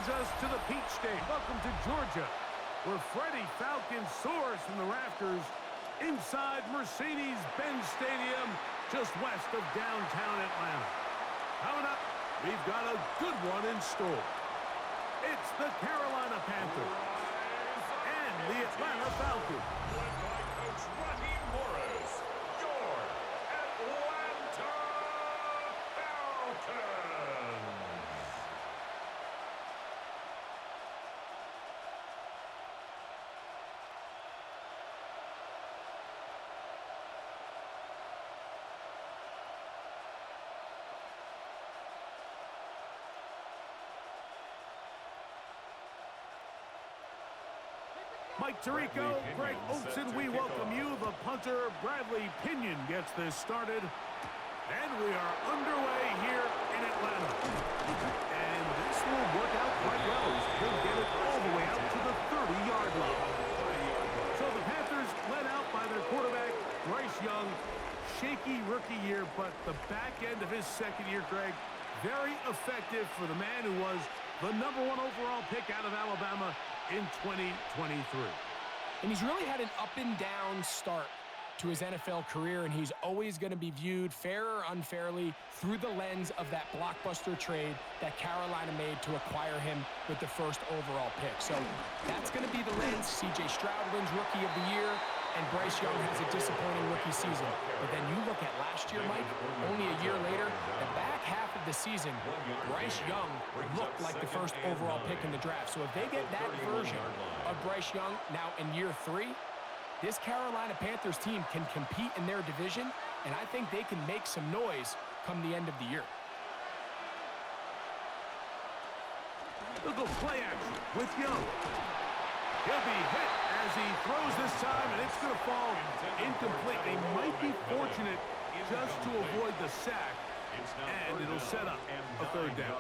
brings us to the Peach State. Welcome to Georgia, where Freddie Falcon soars from the rafters inside Mercedes-Benz Stadium, just west of downtown Atlanta. Coming up, we've got a good one in store. It's the Carolina Panthers and the Atlanta Falcons. Led by Coach Raheem Morris, your Atlanta Falcons. Mike Tirico, Greg Olson, we welcome you. The punter, Bradley Pinion, gets this started. And we are underway here in Atlanta. And this will work out quite well. He'll get it all the way out to the 30-yard line. So the Panthers led out by their quarterback, Bryce Young. Shaky rookie year, but the back end of his second year, Greg, very effective for the man who was the #1 overall pick out of Alabama in 2023. And he's really had an up-and-down start to his NFL career, and he's always going to be viewed, fair or unfairly, through the lens of that blockbuster trade that Carolina made to acquire him with the first overall pick. So that's going to be the lens. C.J. Stroud wins Rookie of the Year, and Bryce Young has a disappointing rookie season. But then you look at last year, Mike, only a year later, the back half of the season, Bryce Young looked like the first overall pick in the draft. So if they get that version of Bryce Young now in year 3, this Carolina Panthers team can compete in their division, and I think they can make some noise come the end of the year. Look at play action with Young. He'll be hit as he throws this time, and it's going to fall incomplete. They might be fortunate just to avoid the sack, and it'll set up a third down.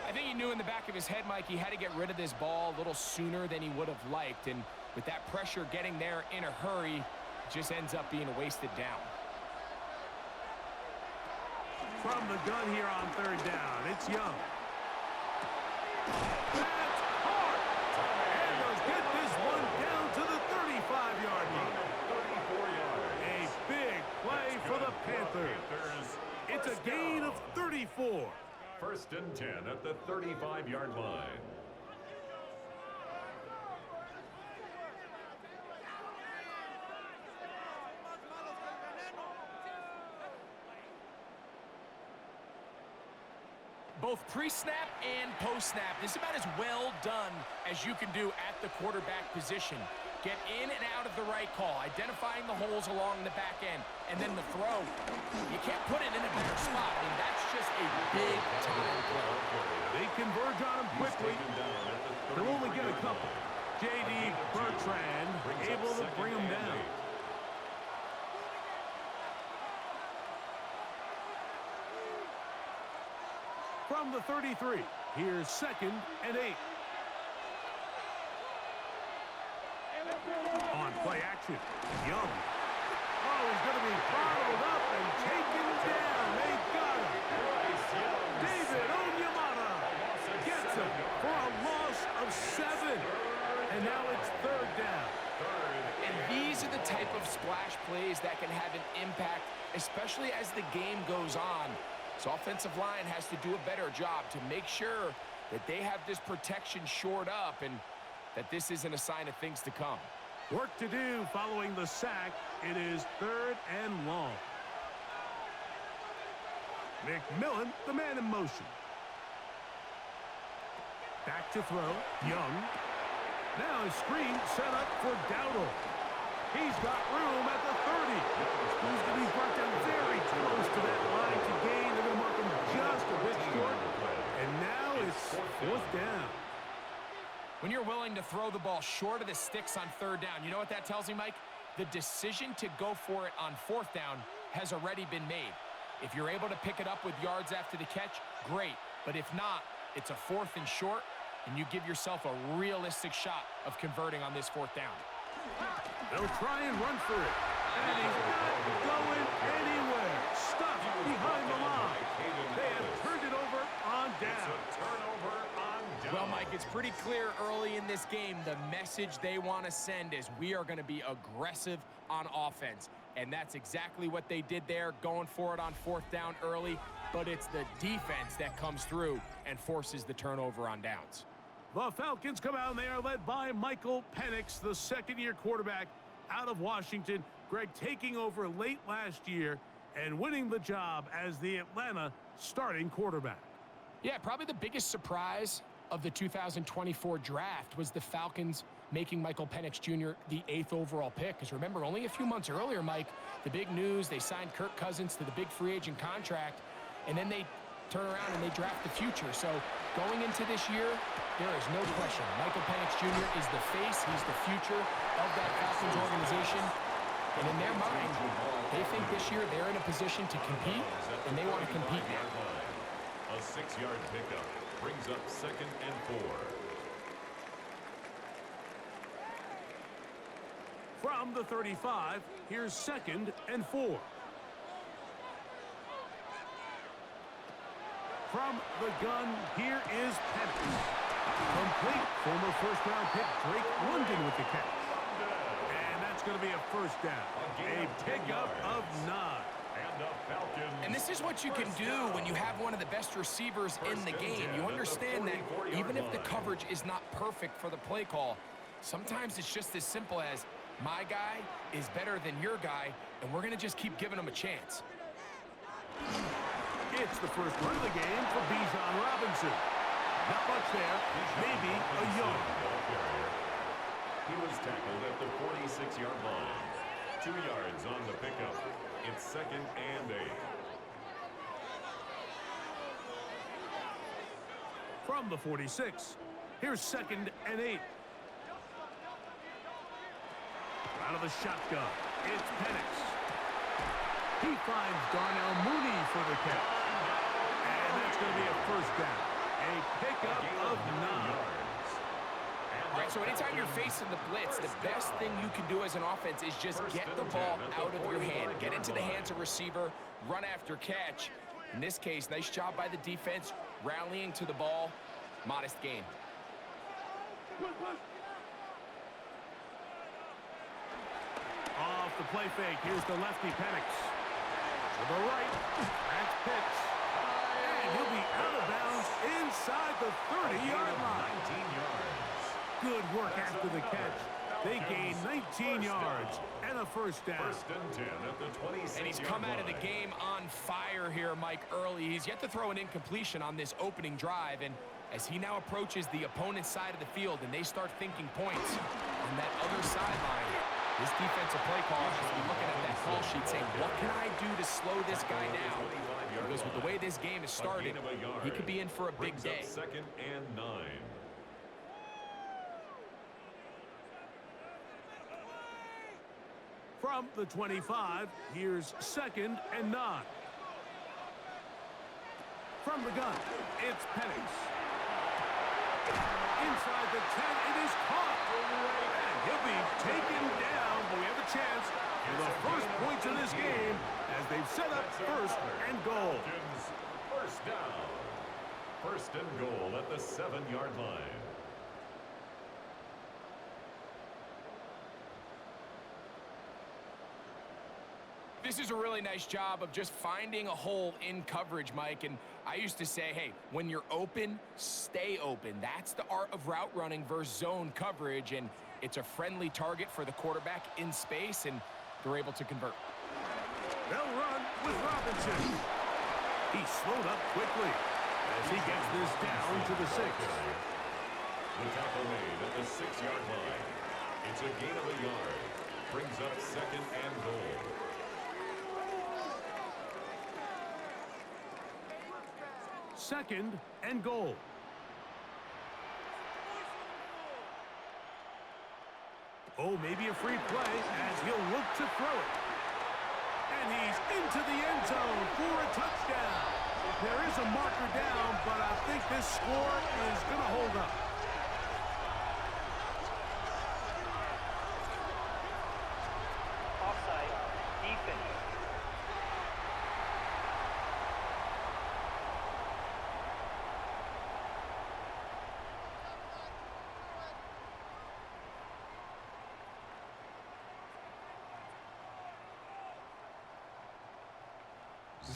I think he knew in the back of his head, Mike, he had to get rid of this ball a little sooner than he would have liked, and with that pressure getting there in a hurry, it just ends up being a wasted down. From the gun here on third down, it's Young. That's hard! And they'll get this one down to the 35-yard line. A big play for the Panthers. It's a gain of 34. 1st and 10 at the 35-yard line. Both pre-snap and post-snap, this is about as well done as you can do at the quarterback position. Get in and out of the right call, identifying the holes along the back end, and then the throw. You can't put it in a better spot. I mean, that's just a big-time play. They converge on him quickly. They'll only get a couple. J.D. Bertrand able to bring him down. From the 33, here's 2nd and 8. On play action, Young. Oh, he's going to be bottled up and taken down. They got him. David Onyemata gets him for a loss of 7. And now it's 3rd down. And these are the type of splash plays that can have an impact, especially as the game goes on. So offensive line has to do a better job to make sure that they have this protection shored up and that this isn't a sign of things to come. Work to do following the sack. It is 3rd and long. McMillan, the man in motion. Back to throw. Young. Now a screen set up for Dowdle. He's got room at the 30. He's going to be brought down very close to that line to gain. They're going to mark him just a bit short. And now it's 4th down. When you're willing to throw the ball short of the sticks on 3rd down, you know what that tells me, Mike? The decision to go for it on 4th down has already been made. If you're able to pick it up with yards after the catch, great. But if not, it's a 4th and short, and you give yourself a realistic shot of converting on this 4th down. They'll try and run for it. And he's not going anywhere. Stuck behind the line. They have turned it over on down. It's a turnover on Mike, it's pretty clear early in this game the message they want to send is we are going to be aggressive on offense. And that's exactly what they did there, going for it on 4th down early. But it's the defense that comes through and forces the turnover on downs. The Falcons come out and they are led by Michael Penix, the second-year quarterback out of Washington. Greg taking over late last year and winning the job as the Atlanta starting quarterback. Yeah, probably the biggest surprise of the 2024 draft was the Falcons making Michael Penix Jr. the 8th overall pick. Because remember, only a few months earlier, Mike, the big news, they signed Kirk Cousins to the big free agent contract, and then they turn around and they draft the future. So going into this year, there is no question. Michael Penix Jr. is the face. He's the future of that Falcons organization. And in their mind, they think this year they're in a position to compete, and they want to compete now. A 6-yard pickup brings up 2nd and 4. From the 35, here's 2nd and 4. From the gun, here is Panthers. Complete. Former first-round pick Drake London with the catch. And that's going to be a first down. A pickup of 9. And this is what you can do when you have one of the best receivers in the game. You understand that even if the coverage is not perfect for the play call, sometimes it's just as simple as my guy is better than your guy, and we're going to just keep giving him a chance. It's the first run of the game for Bijan Robinson. Not much there, maybe a yard. He was tackled at the 46-yard line. 2 yards on the pickup. It's 2nd and 8. From the 46, here's 2nd and 8. Out of the shotgun, it's Penix. He finds Darnell Mooney for the catch. And that's going to be a first down. A pickup of 9. All right, so anytime you're facing the blitz, the best thing you can do as an offense is just get the ball out of your hand. Get into the hands of receiver, run after catch. In this case, nice job by the defense, rallying to the ball. Modest gain. Off the play fake, here's the lefty Penix. To the right, that's Pitts. And he'll be out of bounds inside the 30-yard line. 19 yards. Good work after the catch. They gain 19 yards and a first down. 1st and 10 at the 26-yard line. And he's come out of the game on fire here, Mike, early. He's yet to throw an incompletion on this opening drive, and as he now approaches the opponent's side of the field and they start thinking points on that other sideline, this defensive play caller has to be looking at that call sheet saying, what can I do to slow this guy down? Because with the way this game is started, he could be in for a big day. 2nd and 9. From the 25, here's 2nd and 9. From the gun, it's Penix. Inside the 10, it is caught. And he'll be taken down, but we have a chance for the first points of this game as they've set up 1st and goal. First down. 1st and goal at the 7-yard line. This is a really nice job of just finding a hole in coverage, Mike. And I used to say, hey, when you're open, stay open. That's the art of route running versus zone coverage. And it's a friendly target for the quarterback in space, and they're able to convert. They'll run with Robinson. He slowed up quickly as he gets this down to the 6. The tackle made at the 6-yard line. It's a gain of a yard. Brings up 2nd and goal. 2nd and goal. Oh, maybe a free play as he'll look to throw it. And he's into the end zone for a touchdown. There is a marker down, but I think this score is going to hold up. Offside, defense.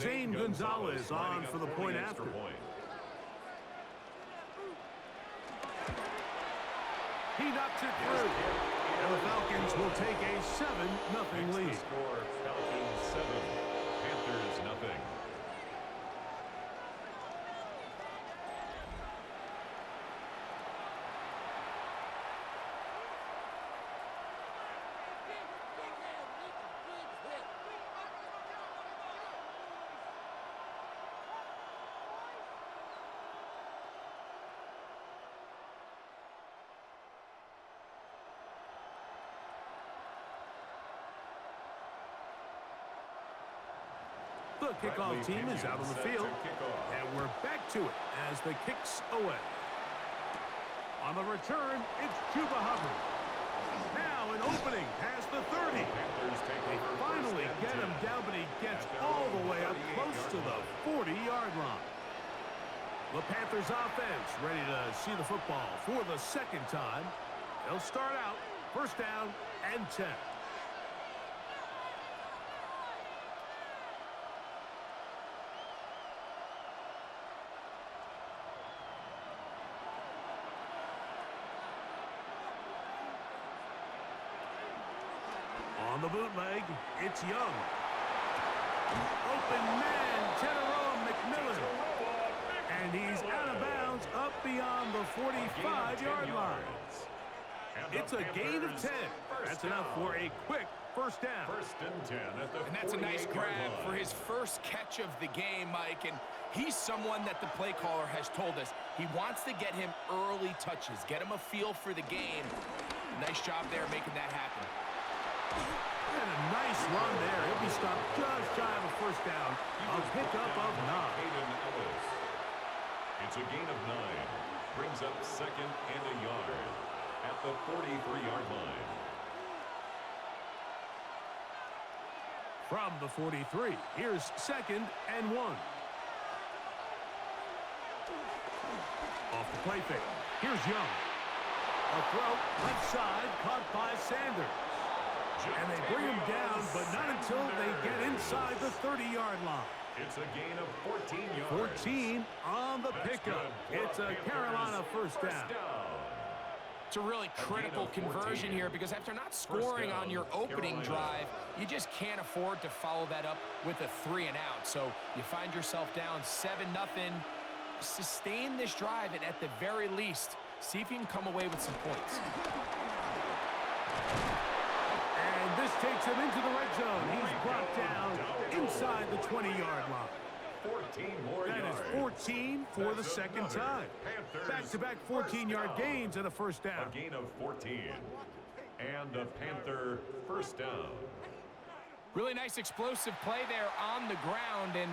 Zane Gonzalez on for the point after. He knocks it through. And the Falcons will take a 7-0 lead. Score, Falcons 7, Panthers nothing. The kickoff team is out on the field, and we're back to it as the kick's away. On the return, it's Chuba Hubbard. Now an opening past the 30. They finally get him down, but he gets all the way up close to the 40-yard line. The Panthers offense ready to see the football for the second time. They'll start out first down and 10. On the bootleg, it's Young. Open man, Teteroa McMillan. And he's out of bounds up beyond the 45-yard line. It's a gain of 10. That's enough for a quick first down. First and 10 at the And that's a nice grab for his first catch of the game, Mike. And he's someone that the play caller has told us he wants to get him early touches, get him a feel for the game. Nice job there making that happen. And a nice run there. He'll be stopped just shy of a first down. A pickup of 9. It's a gain of 9. Brings up second and a yard at the 43-yard line. From the 43, here's second and 1. Off the play fake. Here's Young. A throw left side caught by Sanders. And they bring him down, but not until they get inside the 30-yard line. It's a gain of 14 yards. 14 on the pickup. It's a Carolina first down. It's a really critical conversion here because after not scoring on your opening drive, you just can't afford to follow that up with a 3 and out. So you find yourself down 7-0. Sustain this drive and at the very least, see if you can come away with some points. And this takes him into the red zone. He's brought down inside the 20-yard line. 14 more yards. That is 14 for the second time. Back-to-back 14-yard gains and a first down. A gain of 14. And a Panther first down. Really nice explosive play there on the ground. And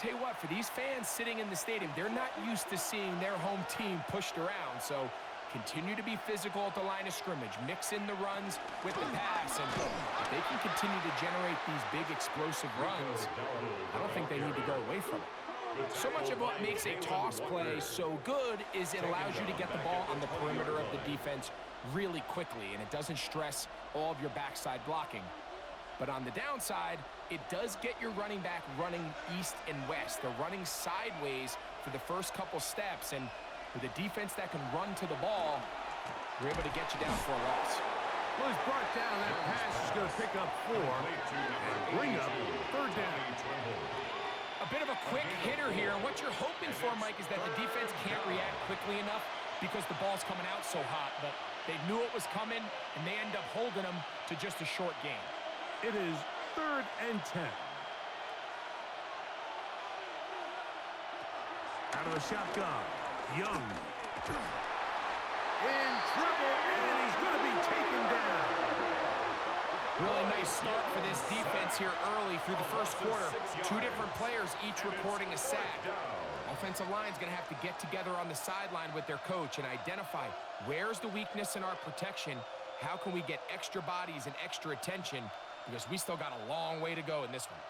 tell you what, for these fans sitting in the stadium, they're not used to seeing their home team pushed around. So continue to be physical at the line of scrimmage. Mix in the runs with the pass. And if they can continue to generate these big explosive runs, I don't think they need to go away from it. So much of what makes a toss play so good is it allows you to get the ball on the perimeter of the defense really quickly, and it doesn't stress all of your backside blocking. But on the downside, it does get your running back running east and west. They're running sideways for the first couple steps, and with a defense that can run to the ball, we're able to get you down for a loss. Well, he's brought down. That pass is going to pick up 4 and bring up third down. A bit of a quick hitter here, and what you're hoping for, Mike, is that the defense can't react quickly enough because the ball's coming out so hot, but they knew it was coming, and they end up holding them to just a short gain. It is third and 10. Out of the shotgun, Young. In trouble, and he's going to be taken down. Really nice start for this defense here early through the first quarter. 2 different players each recording a sack. Offensive line's going to have to get together on the sideline with their coach and identify where's the weakness in our protection, how can we get extra bodies and extra attention, because we still got a long way to go in this one.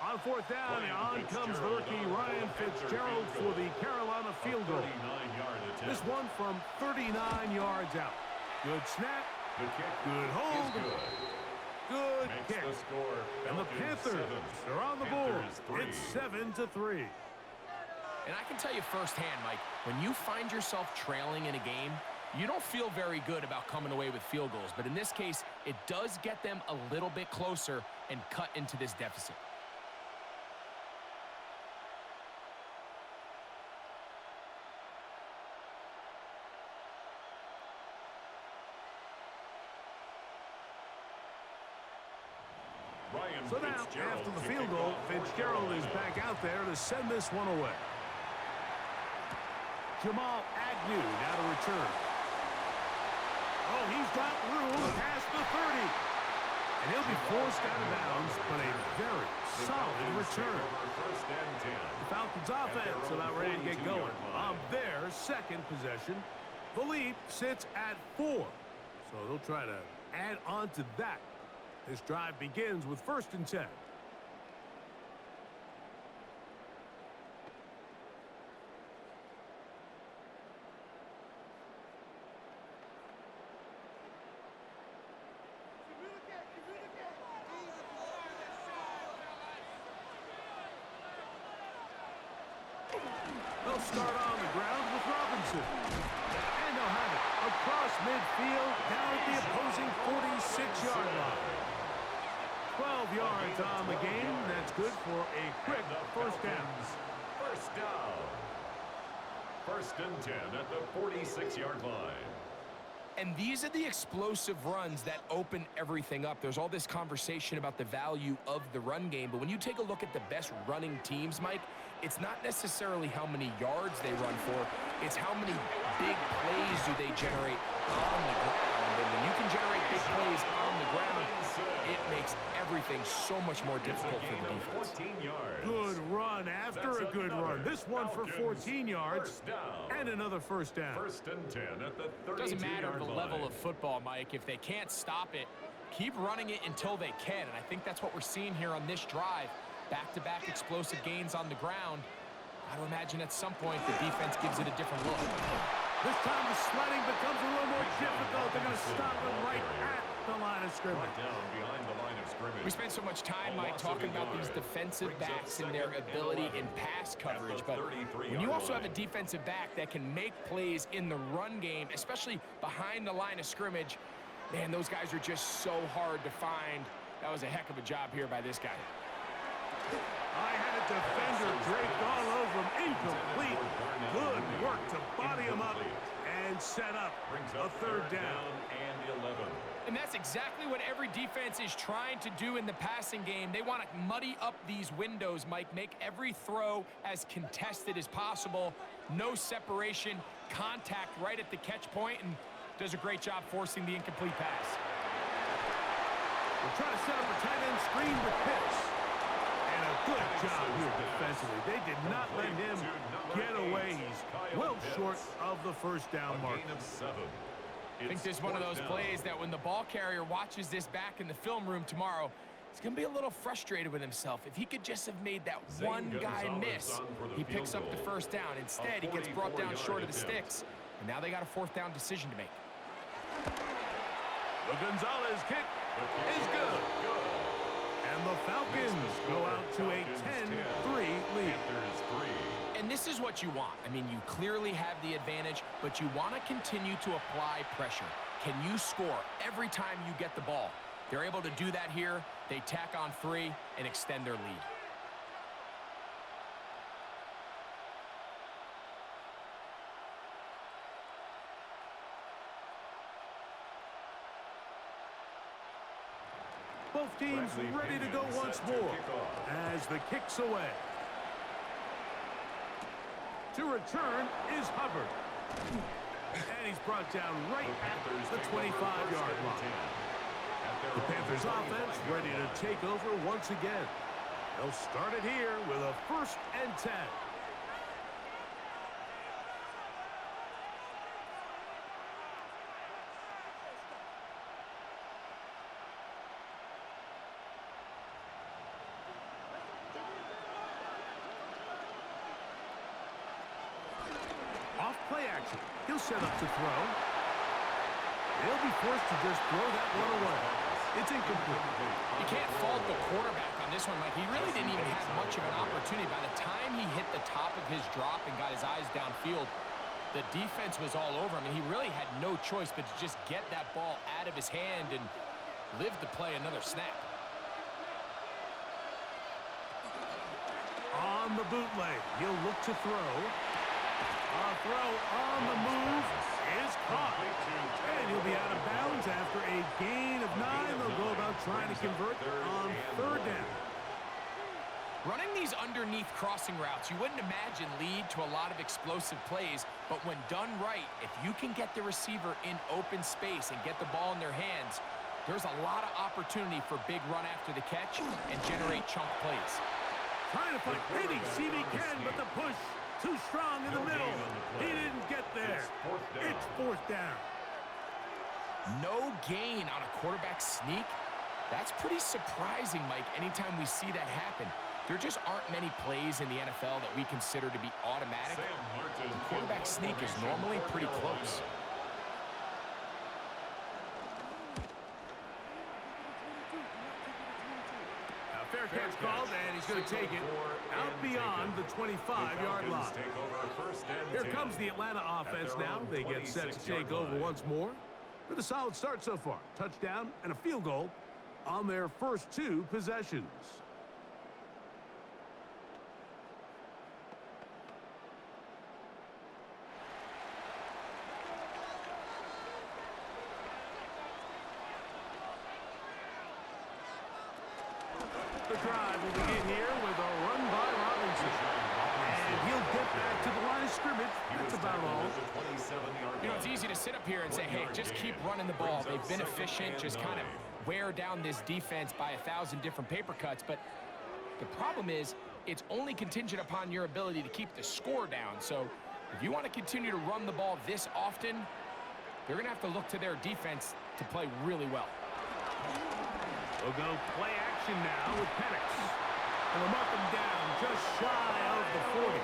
On fourth down, and on comes the rookie Ryan Fitzgerald for the Carolina field goal. This one from 39 yards out. Good snap. Good hold. Good kick. And the Panthers are on the board. It's 7-3. And I can tell you firsthand, Mike, when you find yourself trailing in a game, you don't feel very good about coming away with field goals. But in this case, it does get them a little bit closer and cut into this deficit. So now, after the field goal, Fitzgerald is back out there to send this one away. Jamal Agnew now to return. Oh, he's got room past the 30. And he'll be forced out of bounds, but a very solid return. The Falcons offense about ready to get going on their second possession. The lead sits at 4. So they'll try to add on to that. This drive begins with 1st and 10. They'll start on the ground with Robinson. And they'll have it across midfield down at the opposing 46-yard line. 12 yards on the game. That's good for a quick first down. First down. 1st and 10 at the 46-yard line. And these are the explosive runs that open everything up. There's all this conversation about the value of the run game, but when you take a look at the best running teams, Mike, it's not necessarily how many yards they run for, it's how many big plays do they generate on the ground. And when you can generate big plays on the ground, it makes everything so much more difficult for the defense. Good run after a good run. This one for 14 yards and another first down. 1st and 10 at the 32-yard line. Doesn't matter the level of football, Mike. If they can't stop it, keep running it until they can. And I think that's what we're seeing here on this drive. Back-to-back explosive gains on the ground. I would imagine at some point the defense gives it a different look. This time the sledding becomes a little more difficult. They're going to stop him right at the line of scrimmage. We spend so much time, Mike, talking about these defensive backs and their ability in pass coverage. But when you also have a defensive back that can make plays in the run game, especially behind the line of scrimmage, man, those guys are just so hard to find. That was a heck of a job here by this guy. I had a defender draped all over him. Incomplete. Good work to body him up and set up a 3rd down. And that's exactly what every defense is trying to do in the passing game. They want to muddy up these windows, Mike, make every throw as contested as possible. No separation, contact right at the catch point, and does a great job forcing the incomplete pass. We're trying to set up a tight end screen with Pitts. And a good job here defensively. They did not let him get away. He's well short of the first down mark. I think this is one of those plays that when the ball carrier watches this back in the film room tomorrow, he's going to be a little frustrated with himself. If he could just have made that one guy miss, he picks up the first down. Instead, he gets brought down short of the sticks. And now they got a 4th down decision to make. The Gonzalez kick is good. And the Falcons go out to a 10-3 lead. And this is what you want. I mean, you clearly have the advantage, but you want to continue to apply pressure. Can you score every time you get the ball? They're able to do that here. They tack on 3 and extend their lead. Both teams ready to go once more as the kick's away. To return is Hubbard. And he's brought down right at the 25-yard line. The Panthers offense ready to take over once again. They'll start it here with a 1st and 10. action. He'll set up to throw. He'll be forced to just throw that one away. It's incomplete. You can't fault the quarterback on this one, Mike. He really didn't even have much of an opportunity. By the time he hit the top of his drop and got his eyes downfield, the defense was all over him, and he really had no choice but to just get that ball out of his hand and live to play another snap. On the bootleg, he'll look to throw. A throw on the move is caught. And he'll be out of bounds after a gain of 9. They'll go about trying to convert on third down. Running these underneath crossing routes, you wouldn't imagine lead to a lot of explosive plays, but when done right, if you can get the receiver in open space and get the ball in their hands, there's a lot of opportunity for big run after the catch and generate chunk plays. Trying to find any seam he can, but the push too strong in the middle. He didn't get there. It's fourth down. No gain on a quarterback sneak? That's pretty surprising, Mike, anytime we see that happen. There just aren't many plays in the NFL that we consider to be automatic. The quarterback sneak is normally pretty close. Now, fair catch called, and he's going to take it out beyond the 25-yard line. Here comes the Atlanta offense now. They get set to take over once more. With a solid start so far. Touchdown and a field goal on their first 2 possessions. The drive will begin here with a run by Robinson. And he'll get back to the line of scrimmage. That's about all. You know, it's easy to sit up here and say, hey, just keep running the ball. They've been efficient, just kind of wear down this defense by 1,000 different paper cuts. But the problem is, it's only contingent upon your ability to keep the score down. So if you want to continue to run the ball this often, they're going to have to look to their defense to play really well. We'll go play action now with Penix. And they'll mark him down just shy of the 40.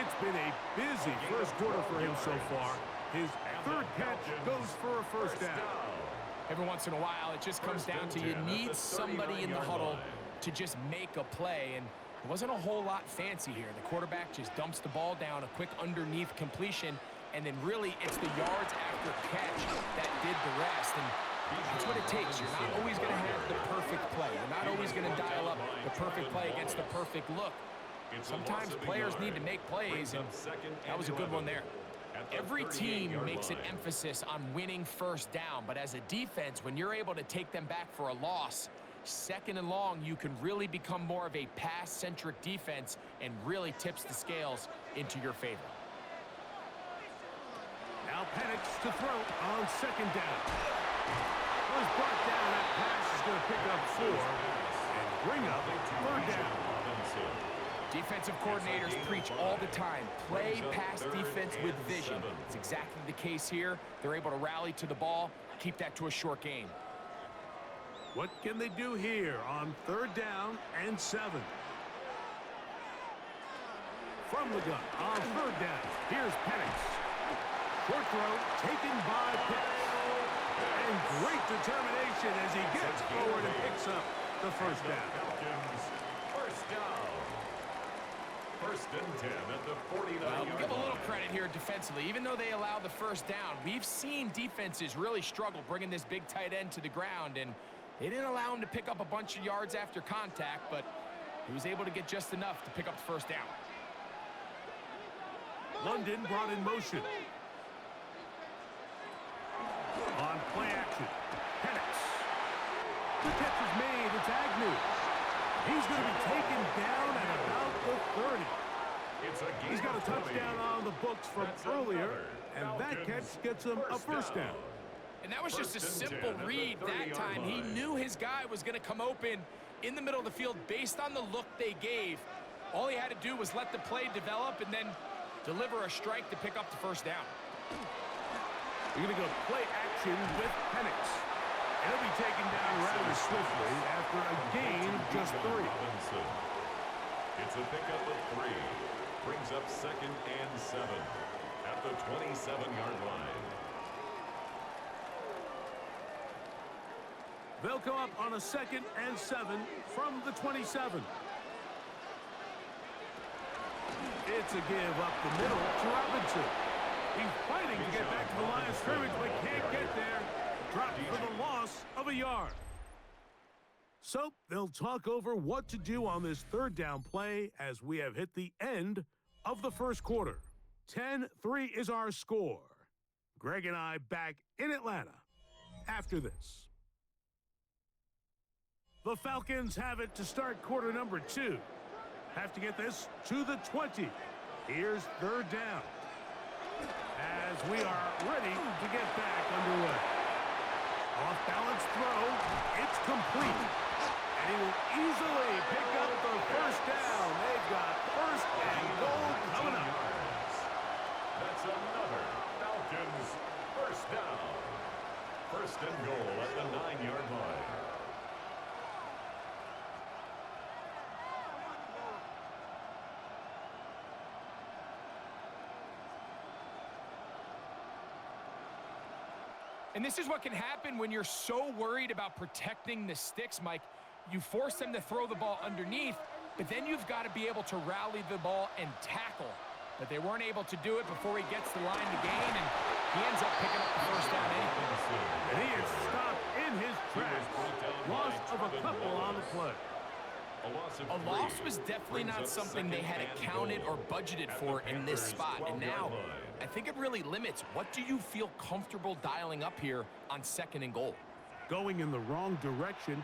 It's been a busy first quarter for him so far. His third catch goes for a first down. Every once in a while, it just comes down to you need somebody in the huddle to just make a play. And it wasn't a whole lot fancy here. The quarterback just dumps the ball down, a quick underneath completion, and then really it's the yards after catch that did the rest. And that's what it takes. You're not always going to have the perfect play. You're not always going to dial up the perfect play against the perfect look. Sometimes players need to make plays, and that was a good one there. Every team makes an emphasis on winning first down, but as a defense, when you're able to take them back for a loss, second and long, you can really become more of a pass-centric defense and really tips the scales into your favor. Now Penix to throw on second down. Was brought down. That pass is going to pick up 4 and bring up third down. Defensive coordinators preach all the time, play pass defense with vision. It's exactly the case here. They're able to rally to the ball, keep that to a short game. What can they do here on third down and 7? From the gun on third down, here's Penix. Short throw taken by Pitts. And great determination as he gets forward and picks up the first down. First down. First and 10 at the 49. We'll give a little credit here defensively. Even though they allow the first down, we've seen defenses really struggle bringing this big tight end to the ground, and they didn't allow him to pick up a bunch of yards after contact, but he was able to get just enough to pick up the first down. London brought in motion. On play action, Penix. The catch is made. It's Agnew. He's going to be taken down at about the 30. He's got a touchdown on the books from earlier, and that catch gets him a first down. And that was just a simple read that time. He knew his guy was going to come open in the middle of the field based on the look they gave. All he had to do was let the play develop and then deliver a strike to pick up the first down. We're going to go play action with Penix. And he'll be taken down rather swiftly after a gain of just 3. It's a pickup of 3. Brings up second and 7. At the 27-yard line. They'll come up on a 2nd and 7 from the 27. It's a give up the middle to Robinson. He's fighting to get back to the line of scrimmage, but can't get there. Dropped for the loss of a yard. So they'll talk over what to do on this 3rd down play as we have hit the end of the first quarter. 10-3 is our score. Greg and I back in Atlanta after this. The Falcons have it to start quarter number 2. Have to get this to the 20. Here's 3rd down. As we are ready to get back underway. Off-balance throw. It's complete. And he will easily pick up the 1st down. They've got 1st and goal coming up. That's another Falcons 1st down. 1st and goal at the 9-yard line. And this is what can happen when you're so worried about protecting the sticks, Mike. You force them to throw the ball underneath, but then you've got to be able to rally the ball and tackle. But they weren't able to do it before he gets the line to gain, and he ends up picking up the 1st down anyway. And he is stopped in his tracks. Loss of a couple on the play. A loss was definitely not something they had accounted or budgeted for in this spot. And now, I think it really limits. What do you feel comfortable dialing up here on 2nd and goal? Going in the wrong direction.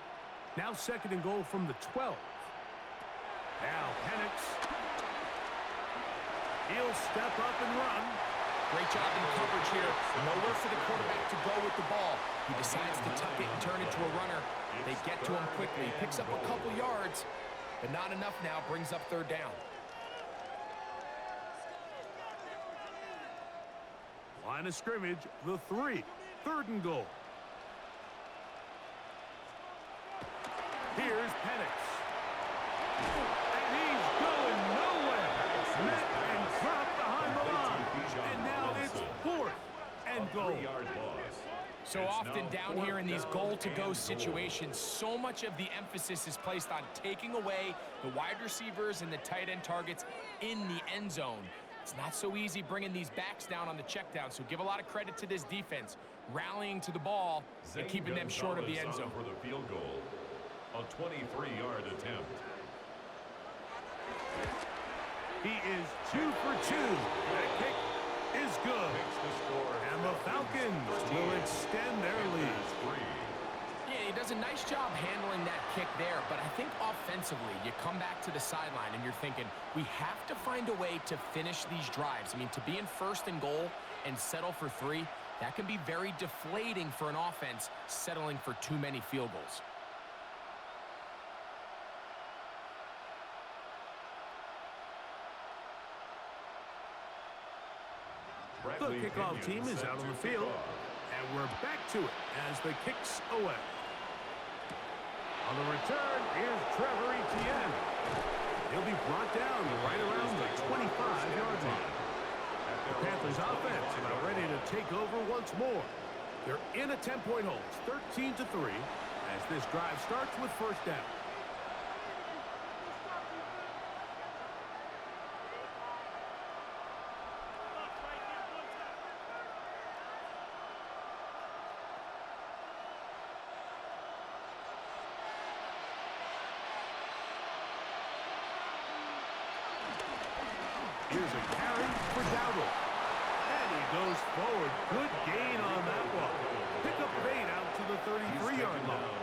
Now 2nd and goal from the 12. Now Penix. He'll step up and run. Great job in coverage here. Nowhere for the quarterback to go with the ball. He decides to tuck it and turn it to a runner. They get to him quickly. He picks up a couple yards, but not enough now. Brings up 3rd down. Line of scrimmage, the 3. 3rd and goal. Here's Penix. And he's going nowhere. Met and dropped behind the line. And now it's 4th and goal. So often down here in these goal-to-go situations, so much of the emphasis is placed on taking away the wide receivers and the tight end targets in the end zone. It's not so easy bringing these backs down on the check down, so give a lot of credit to this defense, rallying to the ball and keeping them short of the end zone. For the field goal, a 23-yard attempt. He is 2 for 2. That kick is good. And the Falcons will extend their lead. Yeah, he does a nice job handling that kick there, but I think offensively, you come back to the sideline and you're thinking, we have to find a way to finish these drives. I mean, to be in 1st and goal and settle for 3, that can be very deflating for an offense settling for too many field goals. The kickoff team is out on the field, and we're back to it as the kick's away. On the return, here's Trevor Etienne. He'll be brought down right around the 25-yard line. The Panthers offense about ready to take over once more. They're in a 10-point hole, 13-3, as this drive starts with 1st down. Here's a carry for Dowdle. And he goes forward. Good gain on that one. Pick up 8 out to the 33-yard line.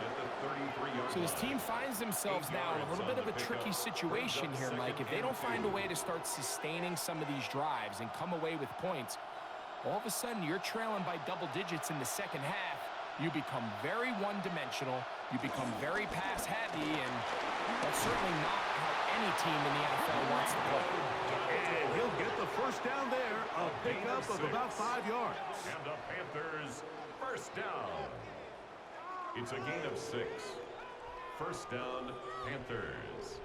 So this team finds themselves now in a little bit of a tricky situation here, Mike. If they don't find a way to start sustaining some of these drives and come away with points, all of a sudden you're trailing by double digits in the 2nd half. You become very one-dimensional. You become very pass-heavy, and that's certainly not how any team in the NFL wants to play. And he'll get the 1st down there, a pickup of about 5 yards. And the Panthers 1st down. It's a gain of 6. 1st down, Panthers.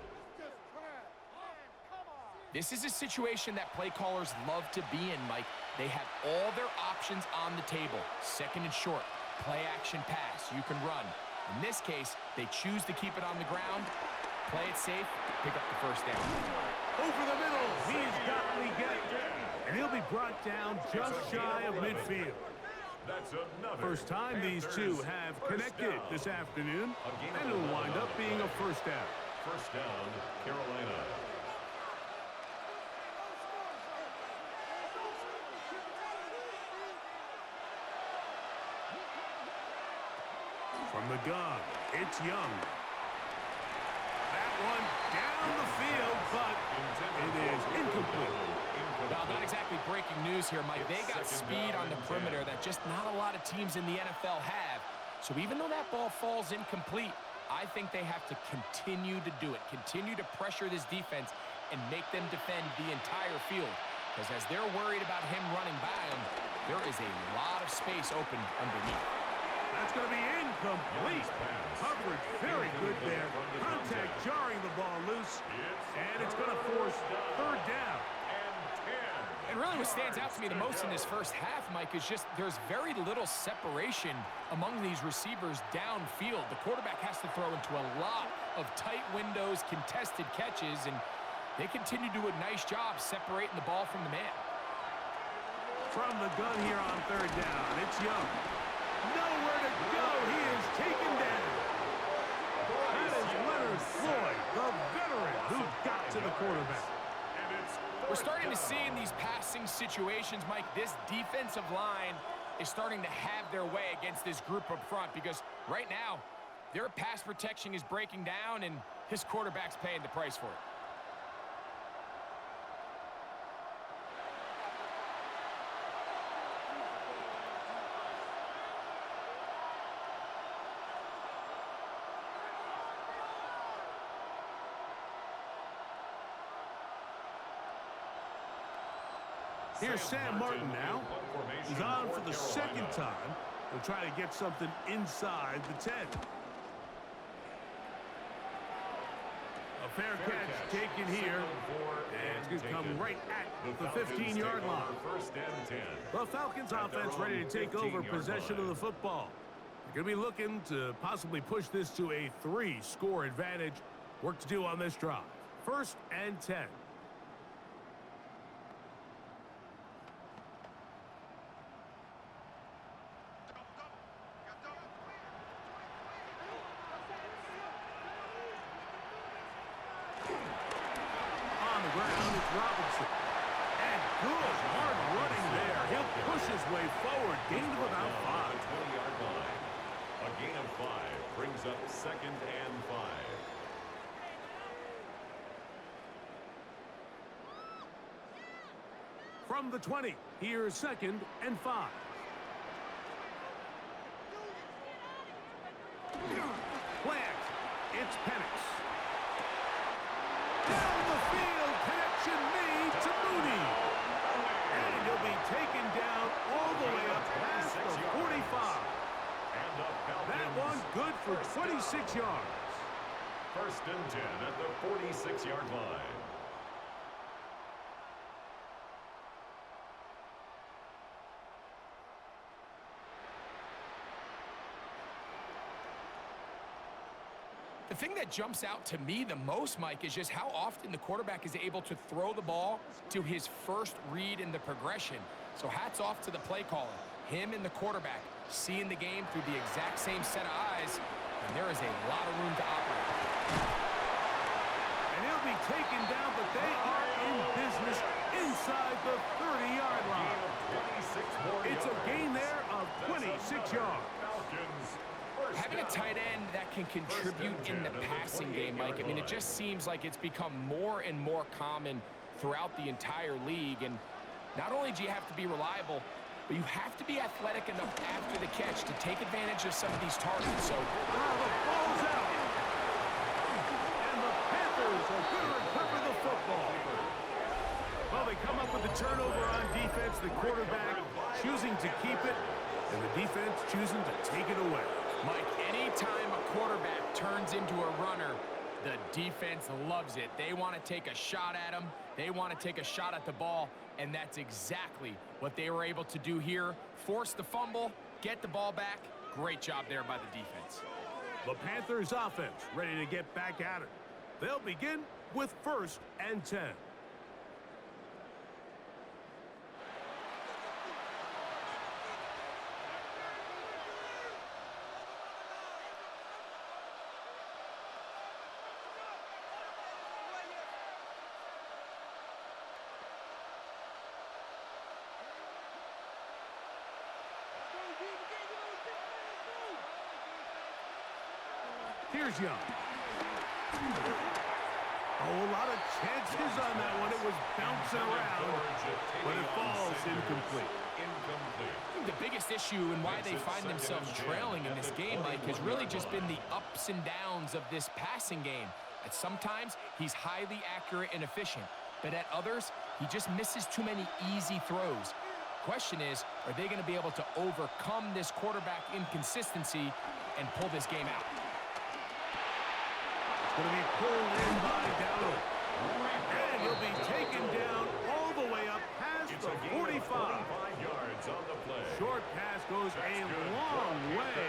This is a situation that play callers love to be in, Mike. They have all their options on the table. Second and short, play action pass. You can run. In this case, they choose to keep it on the ground, play it safe, pick up the first down. Over the middle, he's got Lee and he'll be brought down just shy of midfield. That's another First time these two have connected this afternoon, and it'll wind up being a first down. First down, Carolina. From the gun, it's Young. That one down the field, but it is incomplete. Well, not exactly breaking news here, Mike. They got speed on the perimeter that just not a lot of teams in the NFL have. So even though that ball falls incomplete, I think they have to continue to do it, continue to pressure this defense and make them defend the entire field. Because as they're worried about him running by them, there is a lot of space open underneath. That's going to be incomplete. Coverage very good there. Contact jarring the ball loose. And it's going to force third down. And really what stands out to me the most in this first half, Mike, is just there's very little separation among these receivers downfield. The quarterback has to throw into a lot of tight windows, contested catches, and they continue to do a nice job separating the ball from the man. From the gun here on third down, it's Young. Nowhere to go. He is taken down. That is Leonard Floyd, the veteran who got to the quarterback. We're starting to see in these passing situations, Mike, this defensive line is starting to have their way against this group up front because right now, their pass protection is breaking down and his quarterback's paying the price for it. Here's Sam Martin now. He's on for the second time. He'll try to get something inside the 10. A fair catch taken here. And it's going to come right at the 15-yard line. First and 10. The Falcons offense ready to take over possession of the football. They're going to be looking to possibly push this to a 3-score advantage. Work to do on this drive. First and 10. Robinson. And good hard running there. He'll push his way forward. Gain of about 5. 20-yard line. A gain of 5 brings up second and 5. From the 20, here's second and 5. Plant. It's Penix. Down the field. Connection made to Mooney. And he'll be taken down all the way up past the 45. That one good for 26 yards. First and 10 at the 46-yard line. The thing that jumps out to me the most, Mike, is just how often the quarterback is able to throw the ball to his first read in the progression. So hats off to the play caller. Him and the quarterback seeing the game through the exact same set of eyes, and there is a lot of room to operate. And he'll be taken down, but they are in business inside the 30-yard line. It's a gain there of 26 yards. Having a tight end that can contribute in the passing game, Mike, I mean, it just seems like it's become more and more common throughout the entire league. And not only do you have to be reliable, but you have to be athletic enough after the catch to take advantage of some of these targets. So, the ball's out. And the Panthers are going to recover the football. Well, they come up with the turnover on defense. The quarterback choosing to keep it, and the defense choosing to take it away. Mike, anytime a quarterback turns into a runner, the defense loves it. They want to take a shot at him. They want to take a shot at the ball. and that's exactly what they were able to do here. Force the fumble, get the ball back. Great job there by the defense. The Panthers offense ready to get back at it. They'll begin with 1st and 10. Here's Young. Oh, a lot of chances on that one. It was bouncing around, but it falls incomplete. I think the biggest issue and why they find themselves trailing in this game, Mike, has really just been the ups and downs of this passing game. At sometimes, he's highly accurate and efficient, but at others, he just misses too many easy throws. Question is, are they going to be able to overcome this quarterback inconsistency and pull this game out? Going to be pulled in by Dowdle. And he'll be taken down all the way up past the 45. Yards on the play. Short pass goes a long way.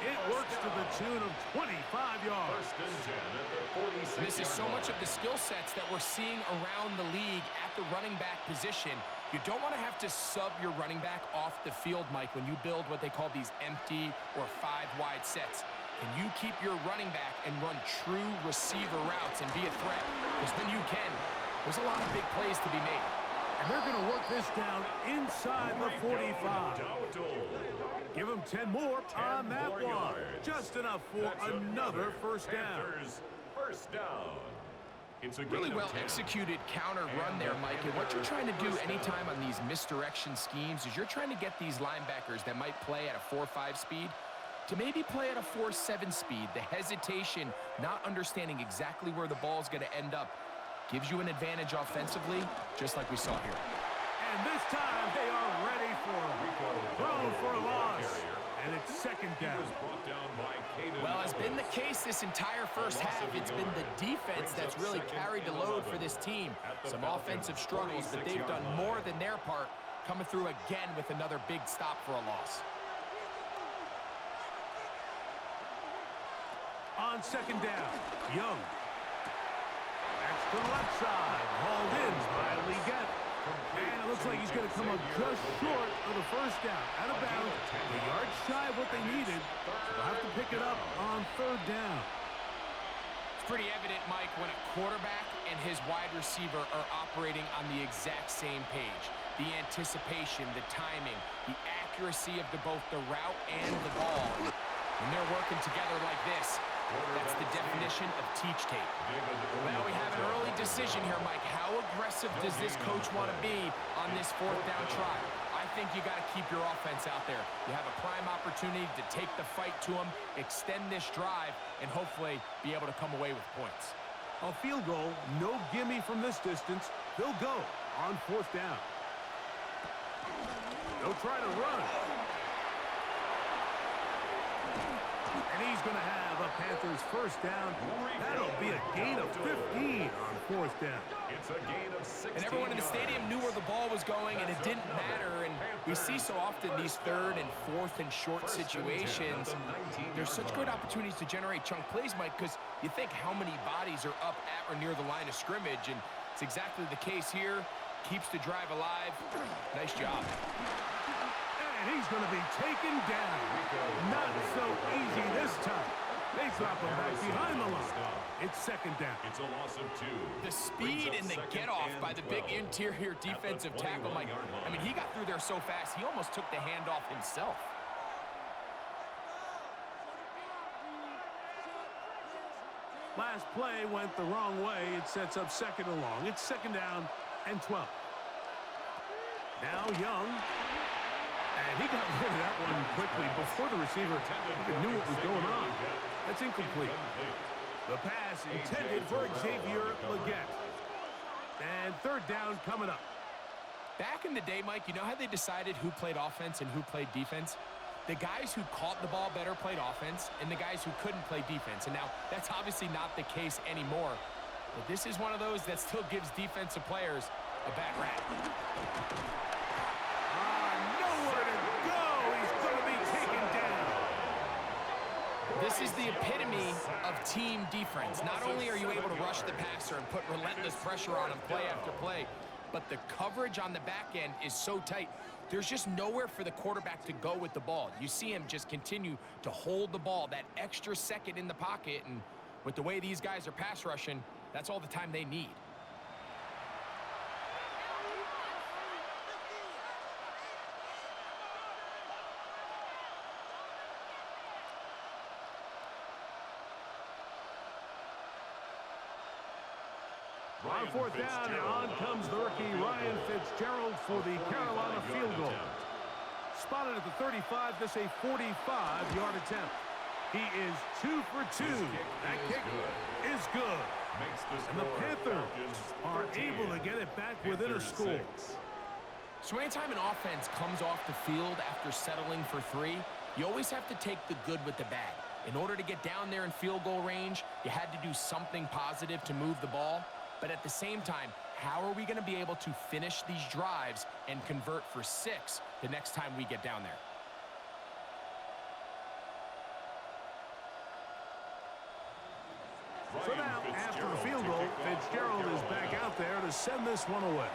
It works to the tune of 25 yards. 1st and 10 at the 46. This is so much of the skill sets that we're seeing around the league at the running back position. You don't want to have to sub your running back off the field, Mike, when you build what they call these empty or 5-wide sets. Can you keep your running back and run true receiver routes and be a threat? Because when you can, there's a lot of big plays to be made. And they're going to work this down inside the 45. Give them 10 more on that one. Just enough for another 1st down. 1st down. It's a Really well executed counter run there, Mike. And what you're trying to do anytime on these misdirection schemes is you're trying to get these linebackers that might play at a 4.5 speed to maybe play at a 4.7 speed. The hesitation, not understanding exactly where the ball is going to end up, gives you an advantage offensively, just like we saw here. And this time they are ready for him. Thrown for a loss. And it's 2nd down. Well, has been the case this entire 1st half. It's been the defense that's really carried the load for this team. Some offensive struggles, but they've done more than their part, coming through again with another big stop for a loss. On 2nd down, Young. That's to the left side. Hauled in by Leggett. And it looks like he's going to come up just short of the 1st down. Out of bounds, a yard shy of what they needed. So they'll have to pick it up on 3rd down. It's pretty evident, Mike, when a quarterback and his wide receiver are operating on the exact same page. The anticipation, the timing, the accuracy of both the route and the ball. When they're working together like this, that's the definition of teach tape. Well, we have an early decision here, Mike. How aggressive does this coach want to be on this 4th down try? I think you got to keep your offense out there. You have a prime opportunity to take the fight to them, extend this drive, and hopefully be able to come away with points. A field goal, no gimme from this distance. They'll go on 4th down. They'll try to run. And he's going to have a Panthers 1st down. That'll be a gain of 15 on 4th down. It's a gain of 16. And everyone in the stadium knew where the ball was going, and it didn't matter. And we see so often these 3rd and 4th and short situations. There's such good opportunities to generate chunk plays, Mike, because you think how many bodies are up at or near the line of scrimmage, and it's exactly the case here. Keeps the drive alive. Nice job. And he's going to be taken down. Not so easy this time. They drop him back behind the line. It's 2nd down. It's a loss of 2. The speed and the get-off by the big interior defensive tackle, Mike. I mean, he got through there so fast, he almost took the handoff himself. Last play went the wrong way. It sets up 2nd and long. It's 2nd down and 12. Now Young. And he got rid of that one quickly before the receiver even knew what was going on. That's incomplete. The pass intended for Xavier Leggett. And 3rd down coming up. Back in the day, Mike, you know how they decided who played offense and who played defense? The guys who caught the ball better played offense, and the guys who couldn't play defense. And now, that's obviously not the case anymore. But this is one of those that still gives defensive players a bad rap. Nowhere to go. He's going to be taken down. This is the epitome of team defense. Not only are you able to rush the passer and put relentless pressure on him play after play, but the coverage on the back end is so tight. There's just nowhere for the quarterback to go with the ball. You see him just continue to hold the ball that extra second in the pocket, and with the way these guys are pass rushing, that's all the time they need. On fourth down, and on comes the rookie Ryan Fitzgerald for the Carolina field goal. Spotted at the 35, this a 45-yard attempt. He is 2 for 2. That kick is good. And the Panthers are able to get it back within a score. So anytime an offense comes off the field after settling for 3, you always have to take the good with the bad. In order to get down there in field goal range, you had to do something positive to move the ball. But at the same time, how are we going to be able to finish these drives and convert for 6 the next time we get down there? So now, after the field goal, Fitzgerald is back out there to send this one away.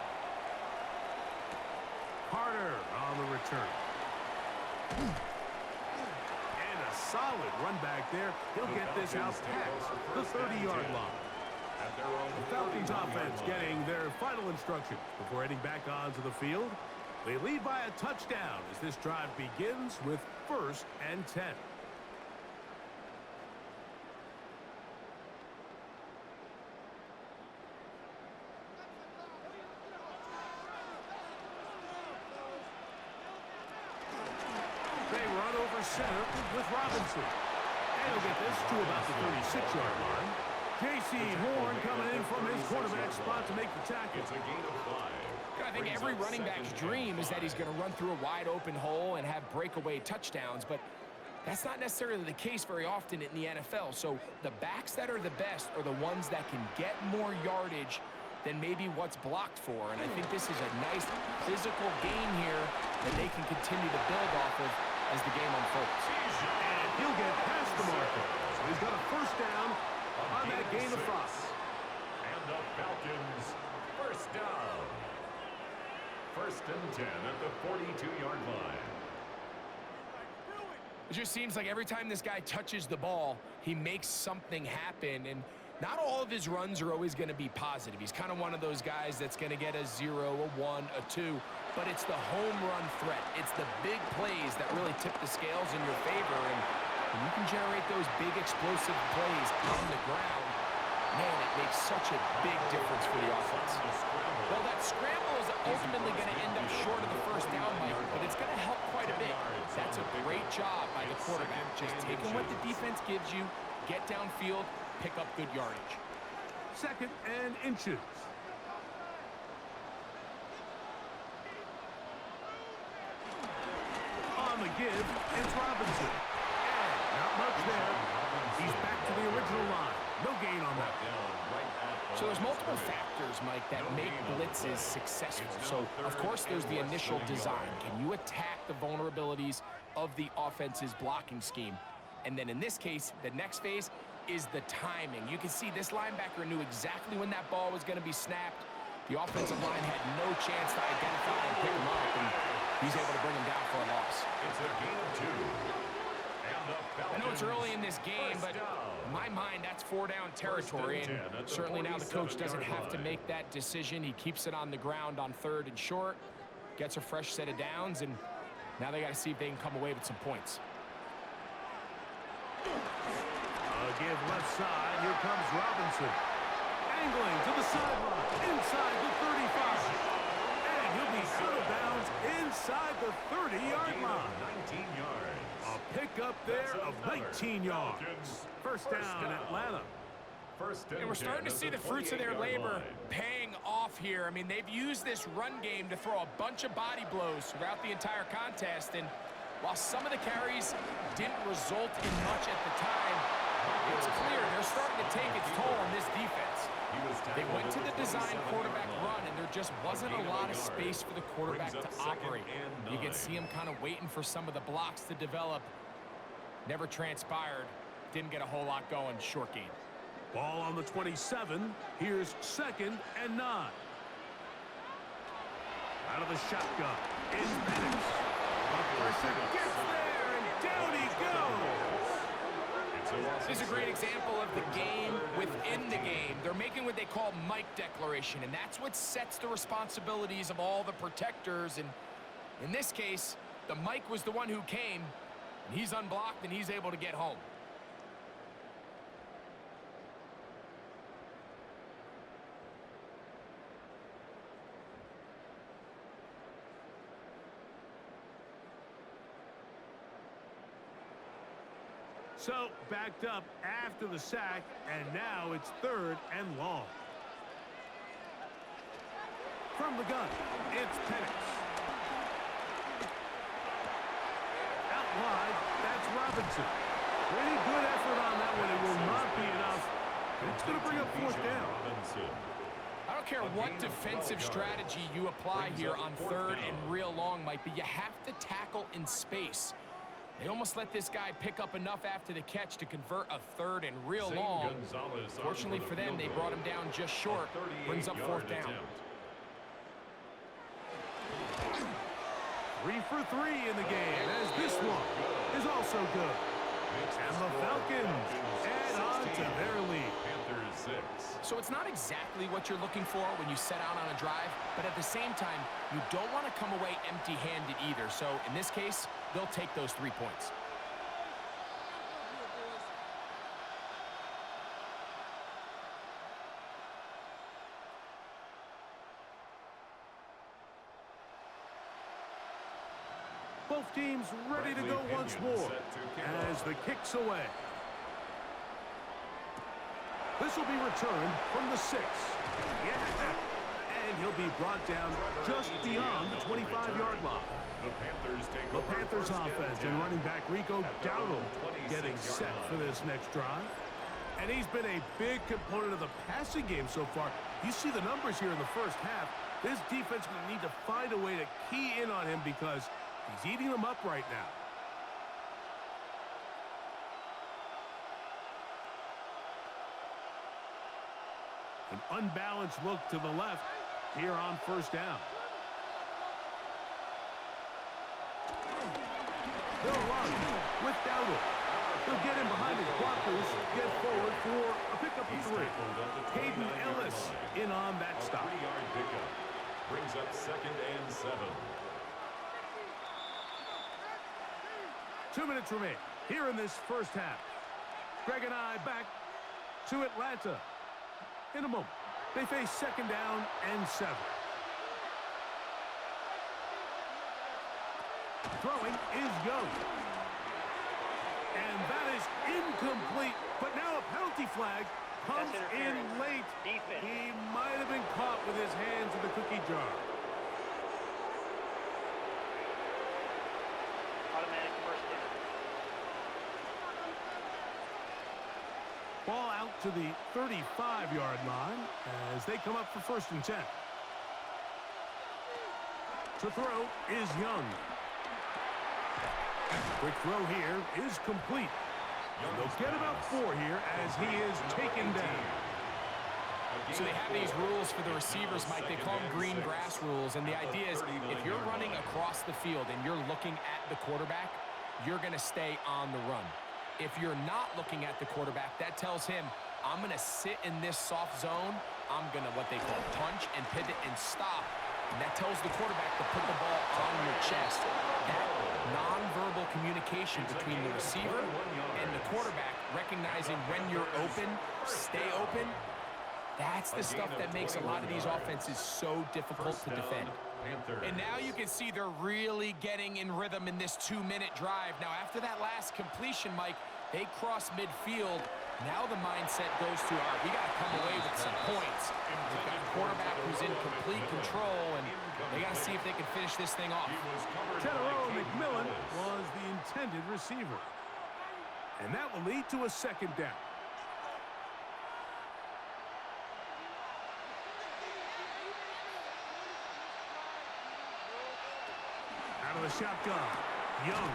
Carter on the return. And a solid run back there. He'll get this out past the 30-yard line. The Falcons offense getting their final instructions before heading back onto the field. They lead by a touchdown as this drive begins with 1st and 10. They run over center with Robinson. And he'll get this to about the 36-yard line. J.C. Horn coming in from his quarterback spot to make the tackle. It's a gain of 5. I think every running back's dream is that he's going to run through a wide open hole and have breakaway touchdowns, but that's not necessarily the case very often in the NFL. So the backs that are the best are the ones that can get more yardage than maybe what's blocked for. And I think this is a nice physical gain here that they can continue to build off of as the game unfolds. And he'll get past the marker. So he's got a 1st down on that gain of 5. And the Falcons, 1st down. 1st and 10 at the 42-yard line. It just seems like every time this guy touches the ball, he makes something happen, and not all of his runs are always going to be positive. He's kind of one of those guys that's going to get a 0, a 1, a 2, but it's the home run threat. It's the big plays that really tip the scales in your favor, and when you can generate those big explosive plays on the ground, man, it makes such a big difference for the offense. Well, that scramble is ultimately going to end up short of the 1st down, Mike, but it's going to help quite a bit. That's a great job by the quarterback, just taking what the defense gives you, get downfield, pick up good yardage. 2nd and inches. On the give, it's Robinson. And not much there. He's back to the original line. No gain on that. So there's multiple factors, Mike, that make blitzes successful. So, of course, there's the initial design. Can you attack the vulnerabilities of the offense's blocking scheme? And then in this case, the next phase is the timing. You can see this linebacker knew exactly when that ball was going to be snapped. The offensive line had no chance to identify and pick him up, and he's able to bring him down for a loss. It's a gain of 2. I know it's early in this game, but in my mind, that's 4-down territory, and certainly now the coach doesn't have to make that decision. He keeps it on the ground on 3rd and short, gets a fresh set of downs, and now they got to see if they can come away with some points. Give left side. Here comes Robinson. Angling to the sideline. Inside the 35. And he'll be out of bounds inside the 30-yard line. 19 yards. A pickup there of 19 yards. 1st down, Atlanta. And we're starting to see the fruits of their labor paying off here. I mean, they've used this run game to throw a bunch of body blows throughout the entire contest. And while some of the carries didn't result in much at the time, it's clear they're starting to take its toll on this defense. They went to the design quarterback run, and they're just wasn't a lot of space for the quarterback to operate. You can see him kind of waiting for some of the blocks to develop. Never transpired. Didn't get a whole lot going. Short game. Ball on the 27. Here's 2nd and 9. Out of the shotgun. It's Penix. Pressure gets there, and down he goes. This is a great example of the game within the game. They're making what they call Mike declaration, and that's what sets the responsibilities of all the protectors. And in this case, the Mike was the one who came, and he's unblocked, and he's able to get home. So, backed up after the sack, and now it's 3rd and long. From the gun, it's Penix. Out wide, that's Robinson. Pretty good effort on that one. It will not be enough. It's going to bring up 4th down. I don't care what defensive strategy you apply here on 3rd and real long, Mike, but you have to tackle in space. They almost let this guy pick up enough after the catch to convert a 3rd and real long. Fortunately for them, they brought him down just short. Brings up 4th down. 3 for 3 in the game, as this one is also good. And the Falcons add on to their lead. So it's not exactly what you're looking for when you set out on a drive, but at the same time, you don't want to come away empty-handed either. So in this case, they'll take those 3 points. Both teams ready to go once more as the kick's away. This will be returned from the 6. Yeah. And he'll be brought down just beyond the 25-yard line. The Panthers offense and running back Rico Dowdle getting set for this next drive. And he's been a big component of the passing game so far. You see the numbers here in the first half. This defense will need to find a way to key in on him because he's eating them up right now. An unbalanced look to the left here on 1st down. They'll run with Dowdle. They'll get him behind his blockers, get forward for a pickup of 3. Hayden Ellis in on that stop. 3-yard pickup. Brings up 2nd and 7. 2 minutes remain here in this first half. Greg and I back to Atlanta. In a moment, they face 2nd down and 7. Throwing is Young. And that is incomplete. But now a penalty flag comes in late. He might have been caught with his hands in the cookie jar. Automatic 1st down. Ball out to the 35-yard line as they come up for 1st and 10. To throw is Young. Quick throw here is complete. And they'll get about 4 here as he is taken down. So they have these rules for the receivers, Mike. They call them green grass rules. And the idea is if you're running across the field and you're looking at the quarterback, you're going to stay on the run. If you're not looking at the quarterback, that tells him, I'm going to sit in this soft zone. I'm going to what they call punch and pivot and stop. And that tells the quarterback to put the ball on your chest. That nonverbal communication between the receiver and the quarterback, recognizing when you're open, stay open, that's the stuff that makes a lot of these offenses so difficult to defend. And now you can see they're really getting in rhythm in this 2-minute drive. Now, after that last completion, Mike, they cross midfield. Now the mindset goes to, all right, we got to come away with some points. We've got a quarterback who's in complete control, and they got to see if they can finish this thing off. Tedero McMillan was the intended receiver. And that will lead to a 2nd down. of the shotgun. Young.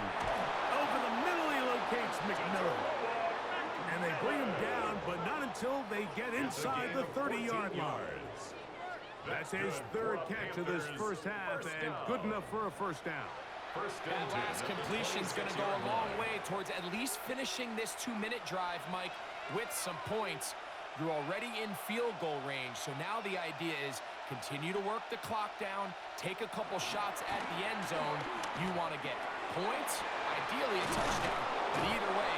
Over the middle, he locates McMillan. And they bring him down, but not until they get inside the 30-yard line. That's his third catch of this first half, and good enough for a first down. That last completion's going to go a long way towards at least finishing this 2-minute drive, Mike, with some points. You're already in field goal range, so now the idea is continue to work the clock down, take a couple shots at the end zone. You want to get points, ideally a touchdown, but either way,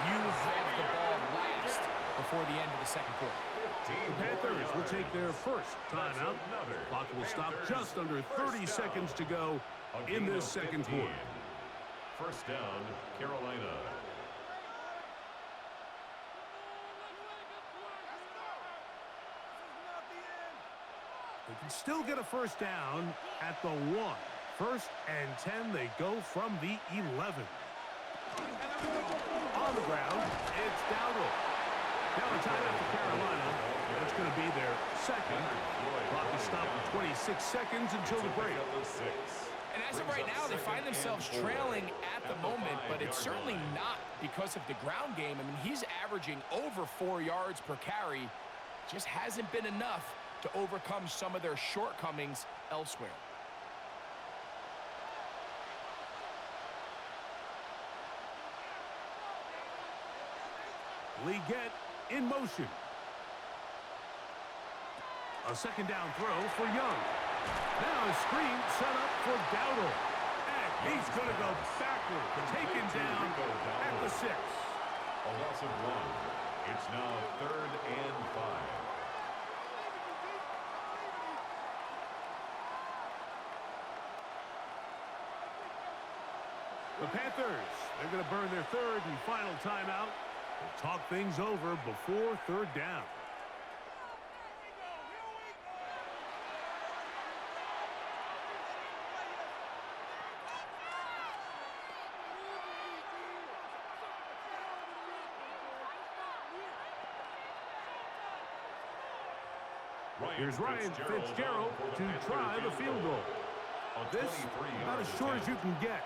you have the ball last before the end of the second quarter. The Panthers will take their first timeout. Clock will stop just under 30 seconds to go in this second quarter. First down, Carolina. They can still get a first down at the 1. First and 10, they go from the 11. On the ground, it's Dowdle. Now a timeout for Carolina. That's going to be their second. Clock is stopped for 26 seconds until the break. And as of right now, they find themselves trailing at the moment, but it's certainly not because of the ground game. I mean, he's averaging over 4 yards per carry. Just hasn't been enough to overcome some of their shortcomings elsewhere. Leggett in motion. A second down throw for Young. Now a screen set up for Dowdle. And he's going to go backward, taken down at the 6. A loss of 1. It's now 3rd and 5. The Panthers, they're going to burn their third and final timeout. They'll talk things over before third down. Here's Ryan Fitzgerald to try the field goal. This, about as short as you can get.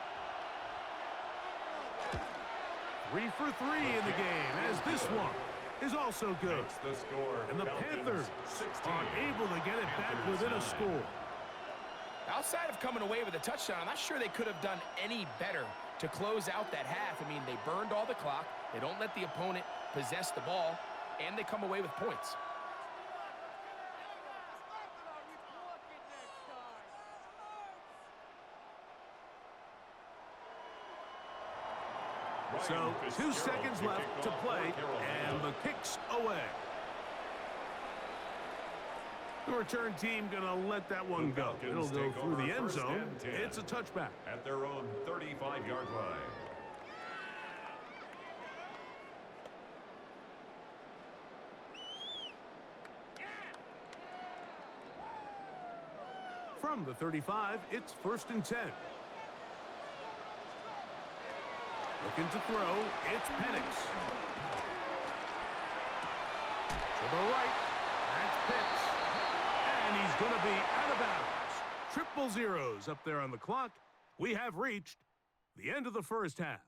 3 for 3 in the game, as this one is also good. And the Panthers are able to get it back within a score. Outside of coming away with a touchdown, I'm not sure they could have done any better to close out that half. I mean, they burned all the clock. They don't let the opponent possess the ball, and they come away with points. So 2 seconds left to play, and the kick's away. The return team going to let that one go. It'll go through the end zone. It's a touchback. At their own 35-yard line. From the 35, it's 1st and 10. Looking to throw, it's Penix. To the right, that's Pitts. And he's going to be out of bounds. Triple zeros up there on the clock. We have reached the end of the first half.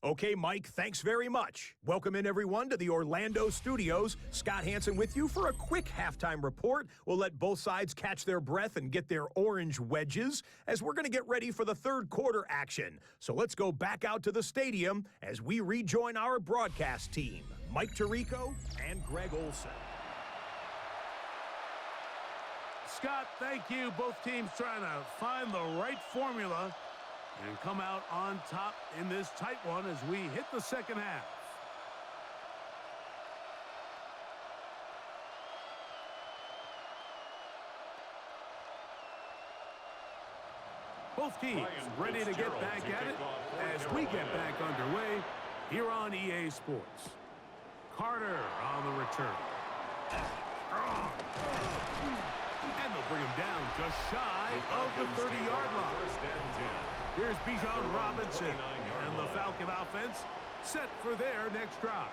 Okay, Mike, thanks very much. Welcome in, everyone, to the Orlando studios. Scott Hansen with you for a quick halftime report. We'll let both sides catch their breath and get their orange wedges as we're going to get ready for the third quarter action. So let's go back out to the stadium as we rejoin our broadcast team, Mike Tirico and Greg Olson. Scott, thank you. Both teams trying to find the right formula and come out on top in this tight one as we hit the second half. Both teams ready to get back at it as we get back underway here on EA Sports. Carter on the return. Strong. And they'll bring him down just shy of the 30-yard line. Here's Bijan Robinson and the Falcon offense set for their next drive.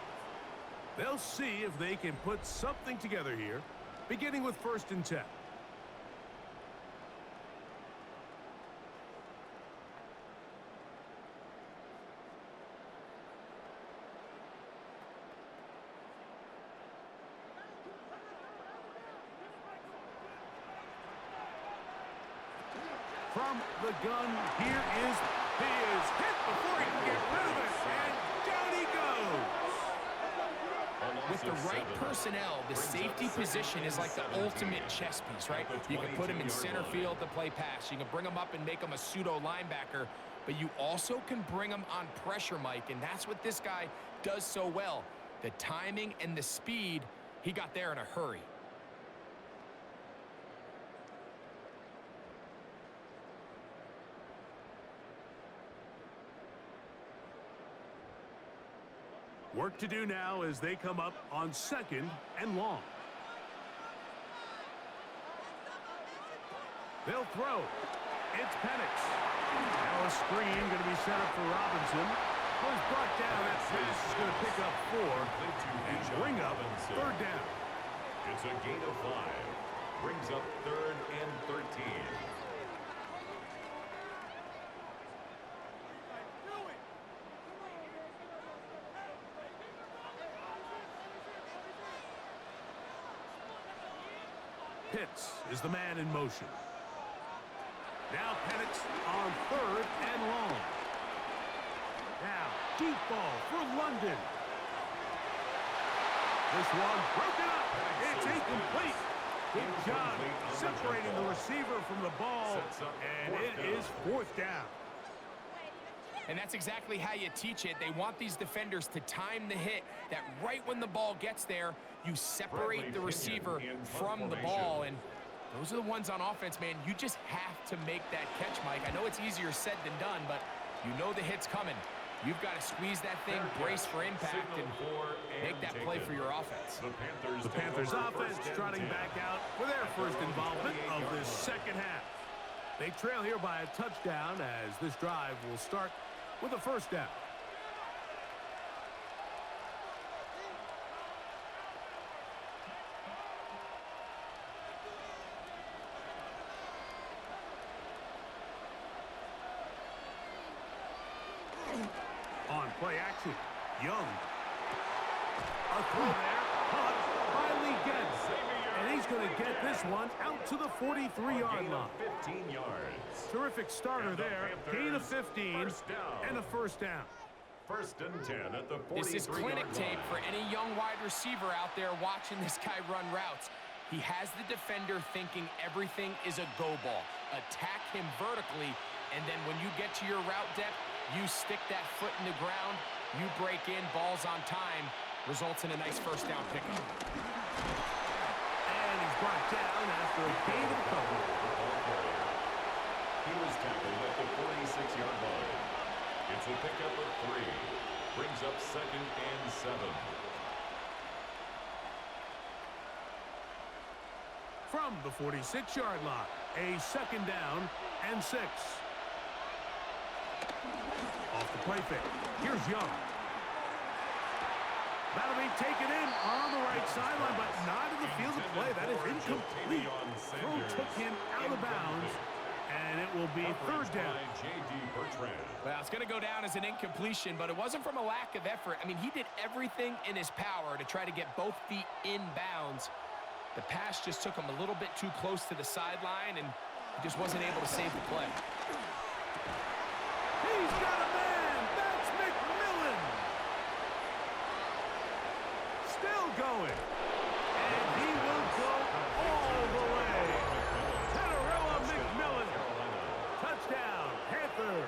They'll see if they can put something together here, beginning with 1st and 10. from the gun. Here is his hit before he can get rid of it, and down he goes. With the right personnel, the safety position is like the ultimate chess piece, right? You can put him in center field to play pass. You can bring him up and make him a pseudo linebacker, but you also can bring him on pressure, Mike, and that's what this guy does so well. The timing and the speed, he got there in a hurry. Work to do now as they come up on 2nd and long. They'll throw. It's Penix. Now a screen going to be set up for Robinson. Was brought down. That pass is going to pick up 4 and bring up 3rd down. It's a gain of 5. Brings up 3rd and 13. Pitts is the man in motion. Now Penix on 3rd and long. Now, deep ball for London. This one broken up. It's incomplete. Good job separating the receiver from the ball, and it is 4th down. And that's exactly how you teach it. They want these defenders to time the hit, that right when the ball gets there, you separate the receiver from the ball. And those are the ones on offense, man. You just have to make that catch, Mike. I know it's easier said than done, but you know the hit's coming. You've got to squeeze that thing, brace for impact, and make that play for your offense. The Panthers offense trotting back out for their first involvement of this 2nd half. They trail here by a touchdown as this drive will start with a 1st down. On play action, Young. A throw there, caught by Lee Getz. And he's going to get this one out to the 43-yard line. 15 yards. Terrific starter there. Gain of 15 and a 1st down. 1st and 10 at the 43-yard line. This is clinic tape for any young wide receiver out there watching this guy run routes. He has the defender thinking everything is a go ball. Attack him vertically, and then when you get to your route depth, you stick that foot in the ground, you break in, balls on time, results in a nice 1st down pickup. And he's brought down after a gain of coverage. He was tackled at the 46-yard line. It's a pickup of 3. Brings up 2nd and 7. From the 46-yard line, a 2nd down and 6. Off the play fake. Here's Young. That'll be taken in on the right sideline, but not in the field of play. That is incomplete. Throw took him out of bounds, and it will be 3rd down. Well, it's going to go down as an incompletion, but it wasn't from a lack of effort. I mean, he did everything in his power to try to get both feet in bounds. The pass just took him a little bit too close to the sideline, and he just wasn't able to save the play. He's got a man. That's McMillan. Still going. And he will go all the way. Tenerella McMillan. Touchdown, Panthers.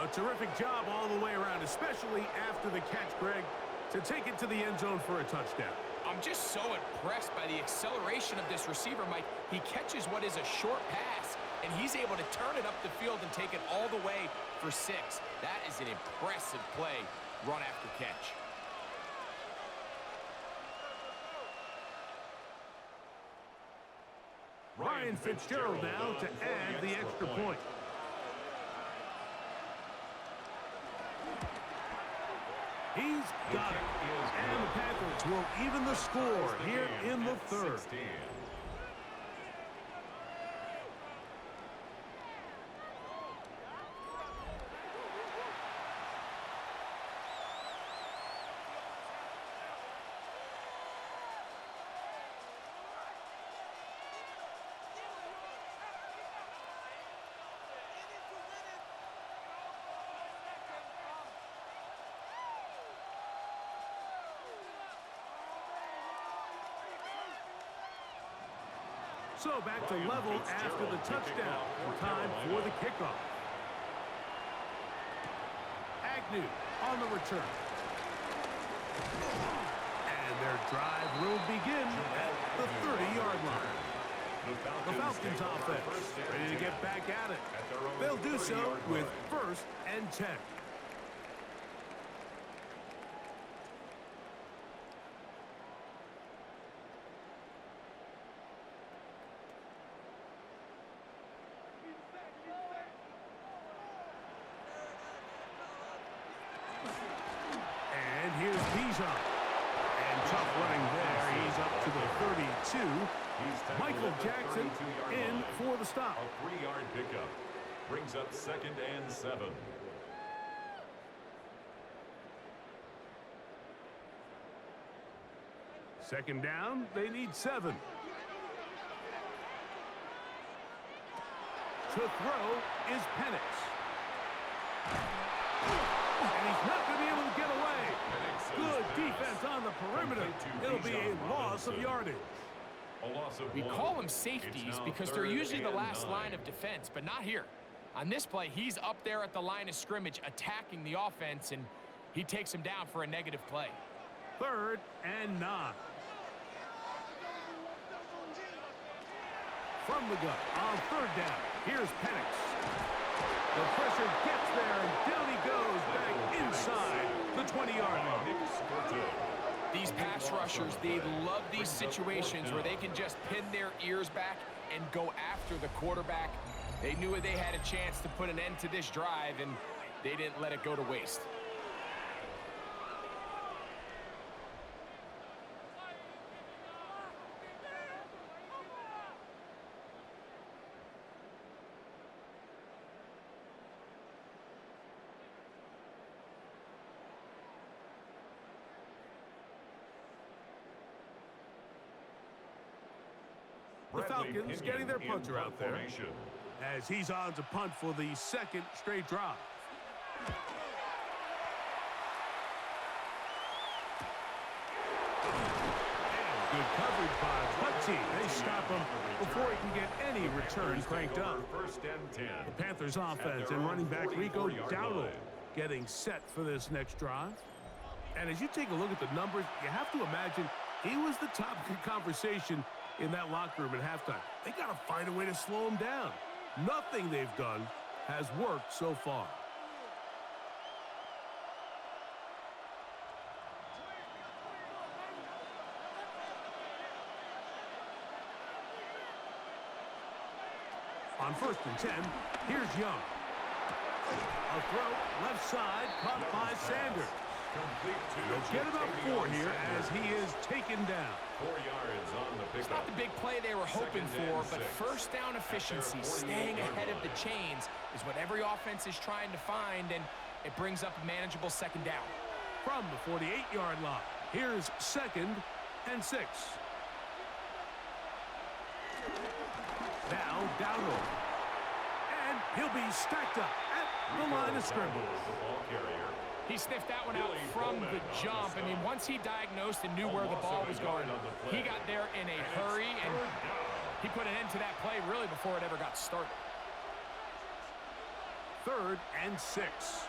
A terrific job all the way around, especially after the catch, Greg, to take it to the end zone for a touchdown. I'm just so impressed by the acceleration of this receiver, Mike. He catches what is a short pass, and he's able to turn it up the field and take it all the way for 6. That is an impressive play, run after catch. Ryan Fitzgerald now to add the extra point. He's got it. And the Panthers will even the score here in the 3rd. So back to level after the touchdown. Time for the kickoff. Agnew on the return. And their drive will begin at the 30-yard line. The Falcons offense ready to get back at it. They'll do so with 1st and 10. And here's Bijan. And tough running there. He's up to the 32. Michael Jackson in for the stop. A 3-yard pickup brings up 2nd and 7. Second down, they need 7. To throw is Penix. And he's not going to be able to get away. Good defense on the perimeter. It'll be a loss of yardage. We call them safeties because they're usually the last line of defense, but not here. On this play, he's up there at the line of scrimmage attacking the offense, and he takes him down for a negative play. 3rd and 9. From the gun on 3rd down. Here's Penix. The pressure gets there, and down he goes back inside the 20-yard line. These pass rushers, they love these situations where they can just pin their ears back and go after the quarterback. They knew they had a chance to put an end to this drive, and they didn't let it go to waste. The Falcons getting their punter out there as he's on to punt for the 2nd straight drive. And good coverage by the team. They stop him before he can get any return cranked up. 1st and 10. The Panthers offense and running back Rico Dowdle getting set for this next drive. And as you take a look at the numbers, you have to imagine he was the top conversation in that locker room at halftime. They got to find a way to slow him down. Nothing they've done has worked so far. On 1st and 10, here's Young. A throw left side caught by Sanders. They'll get about 4 here as he is taken down. 4 yards on the pickup. It's not the big play they were hoping for, but 1st down efficiency, staying ahead of the chains, is what every offense is trying to find, and it brings up a manageable 2nd down. From the 48-yard line, here's 2nd and 6. Now Dowdle. And he'll be stacked up at the line of scrimmage. He sniffed that one out from the jump. I mean, once he diagnosed and knew where the ball was going, he got there in a hurry, and he put an end to that play really before it ever got started. 3rd and 6.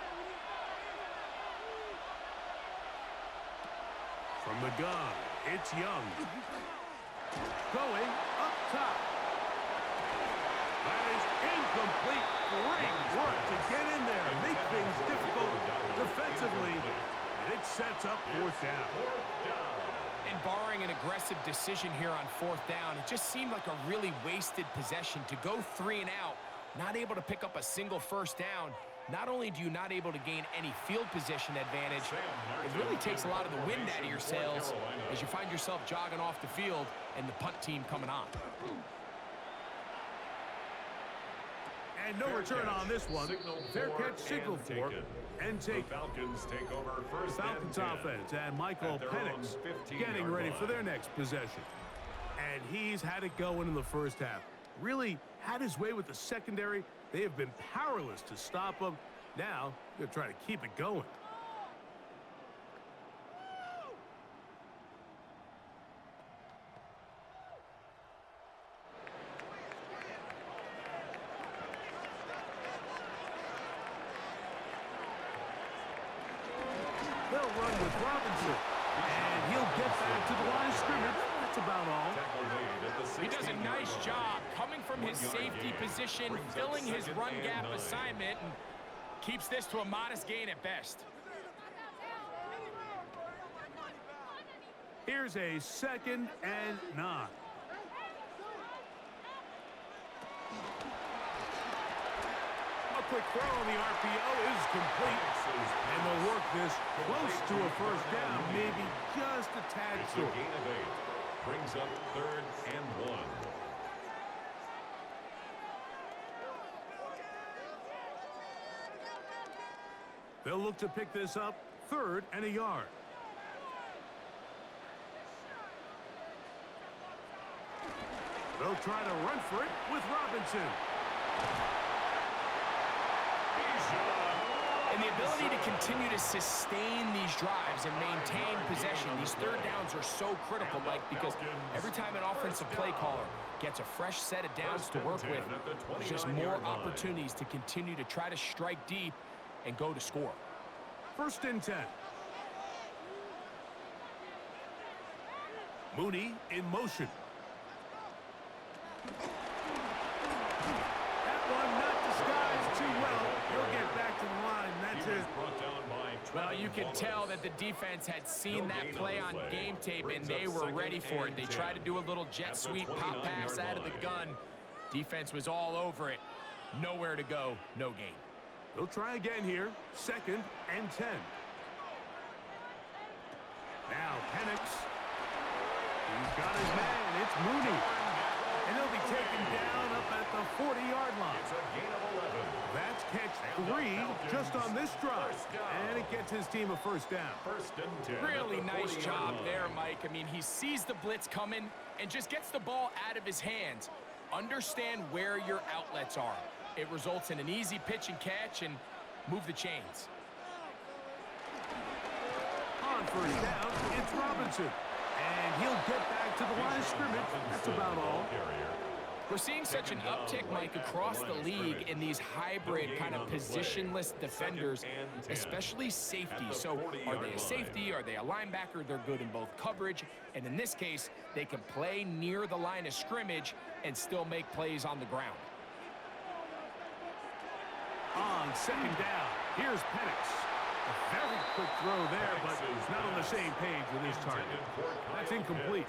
From the gun, it's Young. Going up top. That is incomplete. Great work to get in there and make things difficult defensively, and it sets up 4th down. And barring an aggressive decision here on 4th down, it just seemed like a really wasted possession to go 3 and out, not able to pick up a single 1st down. Not only do you not able to gain any field position advantage, it really takes a lot of the wind out of your sails as you find yourself jogging off the field and the punt team coming on. And no return on this one. Fair catch signal for and take. Falcons take over 1st Falcons offense and Michael Penix getting ready for their next possession. And he's had it going in the 1st half. Really had his way with the secondary. They have been powerless to stop him. Now they're trying to keep it going. run with Robinson. And he'll get back to the line of scrimmage. That's about all. He does a nice job coming from his safety position, filling his run gap assignment, and keeps this to a modest gain at best. Here's a 2nd and 9. A quick throw on the RPO is complete. And they'll work this close to a first down, maybe just a tad short. Gain of 8. Brings up 3rd and 1. They'll look to pick this up 3rd and a yard. They'll try to run for it with Robinson. And the ability to continue to sustain these drives and maintain possession, these third downs are so critical, Mike, because every time an offensive play caller gets a fresh set of downs to work with, there's just more opportunities to continue to try to strike deep and go to score. 1st and 10. Mooney in motion. That one not disguised too well. He'll get back to the line. That's it. Well, you can tell that the defense had seen that play on game tape, and they were ready for it. They tried to do a little jet sweep pop pass out of the gun. Defense was all over it. Nowhere to go, no gain. They'll try again here. 2nd and 10. Now Penix. He's got his man. It's Mooney. And he'll be taken down up at the 40-yard line. It's a gain of 11. That's catch 3 just on this drive. And it gets his team a first down. 1st and 10. Really nice job there, Mike. I mean, he sees the blitz coming and just gets the ball out of his hands. Understand where your outlets are. It results in an easy pitch and catch and move the chains. On first down, it's Robinson. And he'll get back to the line of scrimmage. That's about all. We're seeing such an uptick, Mike, across the league in these hybrid kind of positionless defenders, especially safety. So are they a safety? Are they a linebacker? They're good in both coverage. And in this case, they can play near the line of scrimmage and still make plays on the ground. On 2nd down, here's Penix. A very quick throw there, but not on the same page with his target. That's incomplete.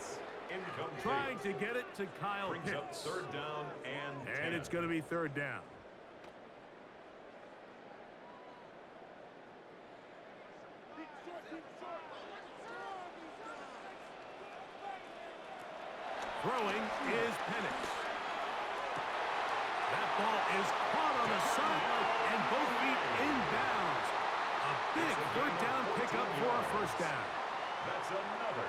Trying to get it to Kyle Pitts. 3rd down and it's going to be 3rd down. Throwing is Penix. That ball is caught on the sideline and both feet inbounds. A big 3rd down pickup for a first down. That's another.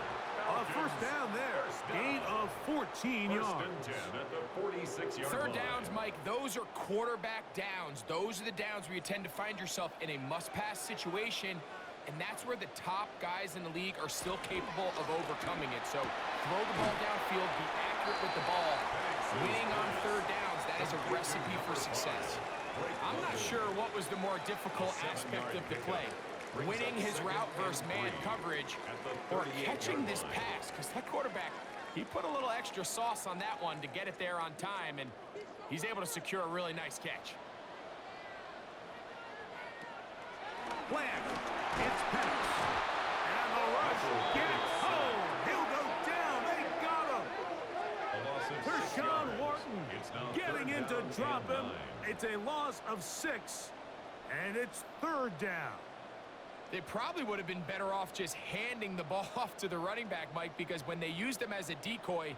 A first down there. Gain of 14 yards. 1st and 10 at the 46-yard line. 3rd downs, Mike, those are quarterback downs. Those are the downs where you tend to find yourself in a must-pass situation, and that's where the top guys in the league are still capable of overcoming it. So throw the ball downfield, be accurate with the ball. Winning on 3rd downs, that is a recipe for success. I'm not sure what was the more difficult aspect of the play. Winning his route versus man coverage or catching this pass, because that quarterback, he put a little extra sauce on that one to get it there on time, and he's able to secure a really nice catch. Bland. It's Penix. And the rush gets home. He'll go down. They got him. Tershawn Wharton getting in to drop him. It's a loss of 6, and it's 3rd down. They probably would have been better off just handing the ball off to the running back, Mike, because when they used him as a decoy,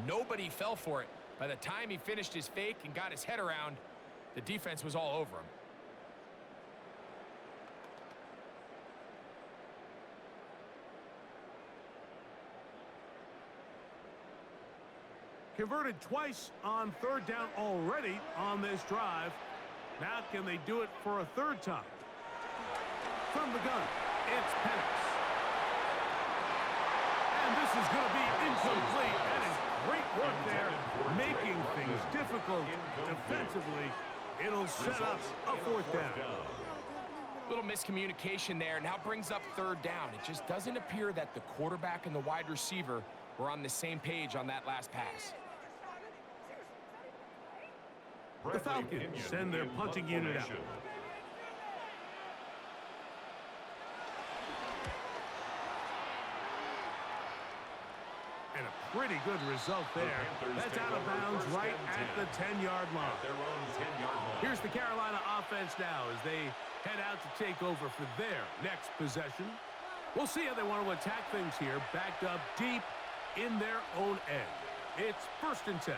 nobody fell for it. By the time he finished his fake and got his head around, the defense was all over him. Converted twice on 3rd down already on this drive. Now can they do it for a 3rd time? From the gun, it's Penix. And this is going to be incomplete. That is great work there, making things difficult defensively. It'll set up a 4th down. Little miscommunication there. Now brings up third down. It just doesn't appear that the quarterback and the wide receiver were on the same page on that last pass. The Falcons send their punting unit out. And a pretty good result there. That's out of bounds right at the 10-yard line. Here's the Carolina offense now as they head out to take over for their next possession. We'll see how they want to attack things here, backed up deep in their own end. It's 1st and 10.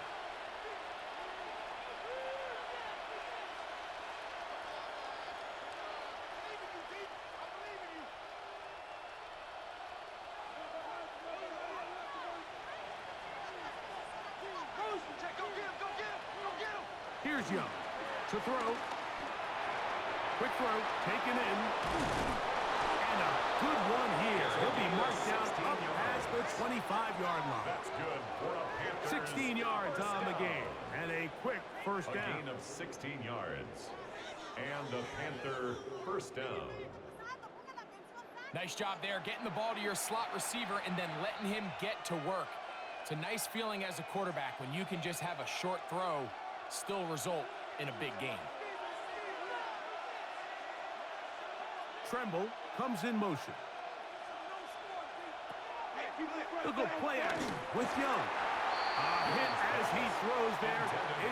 Here's Young to throw. Quick throw, taken in. And a good one here. He'll be marked down up past the 25-yard line. That's good for a Panthers 16 yards on the game. And a quick first down. A gain of 16 yards. And the Panther first down. Nice job there, getting the ball to your slot receiver and then letting him get to work. It's a nice feeling as a quarterback when you can just have a short throw still result in a big game. Tremble comes in motion. He'll go play action with Young. A hit as he throws there.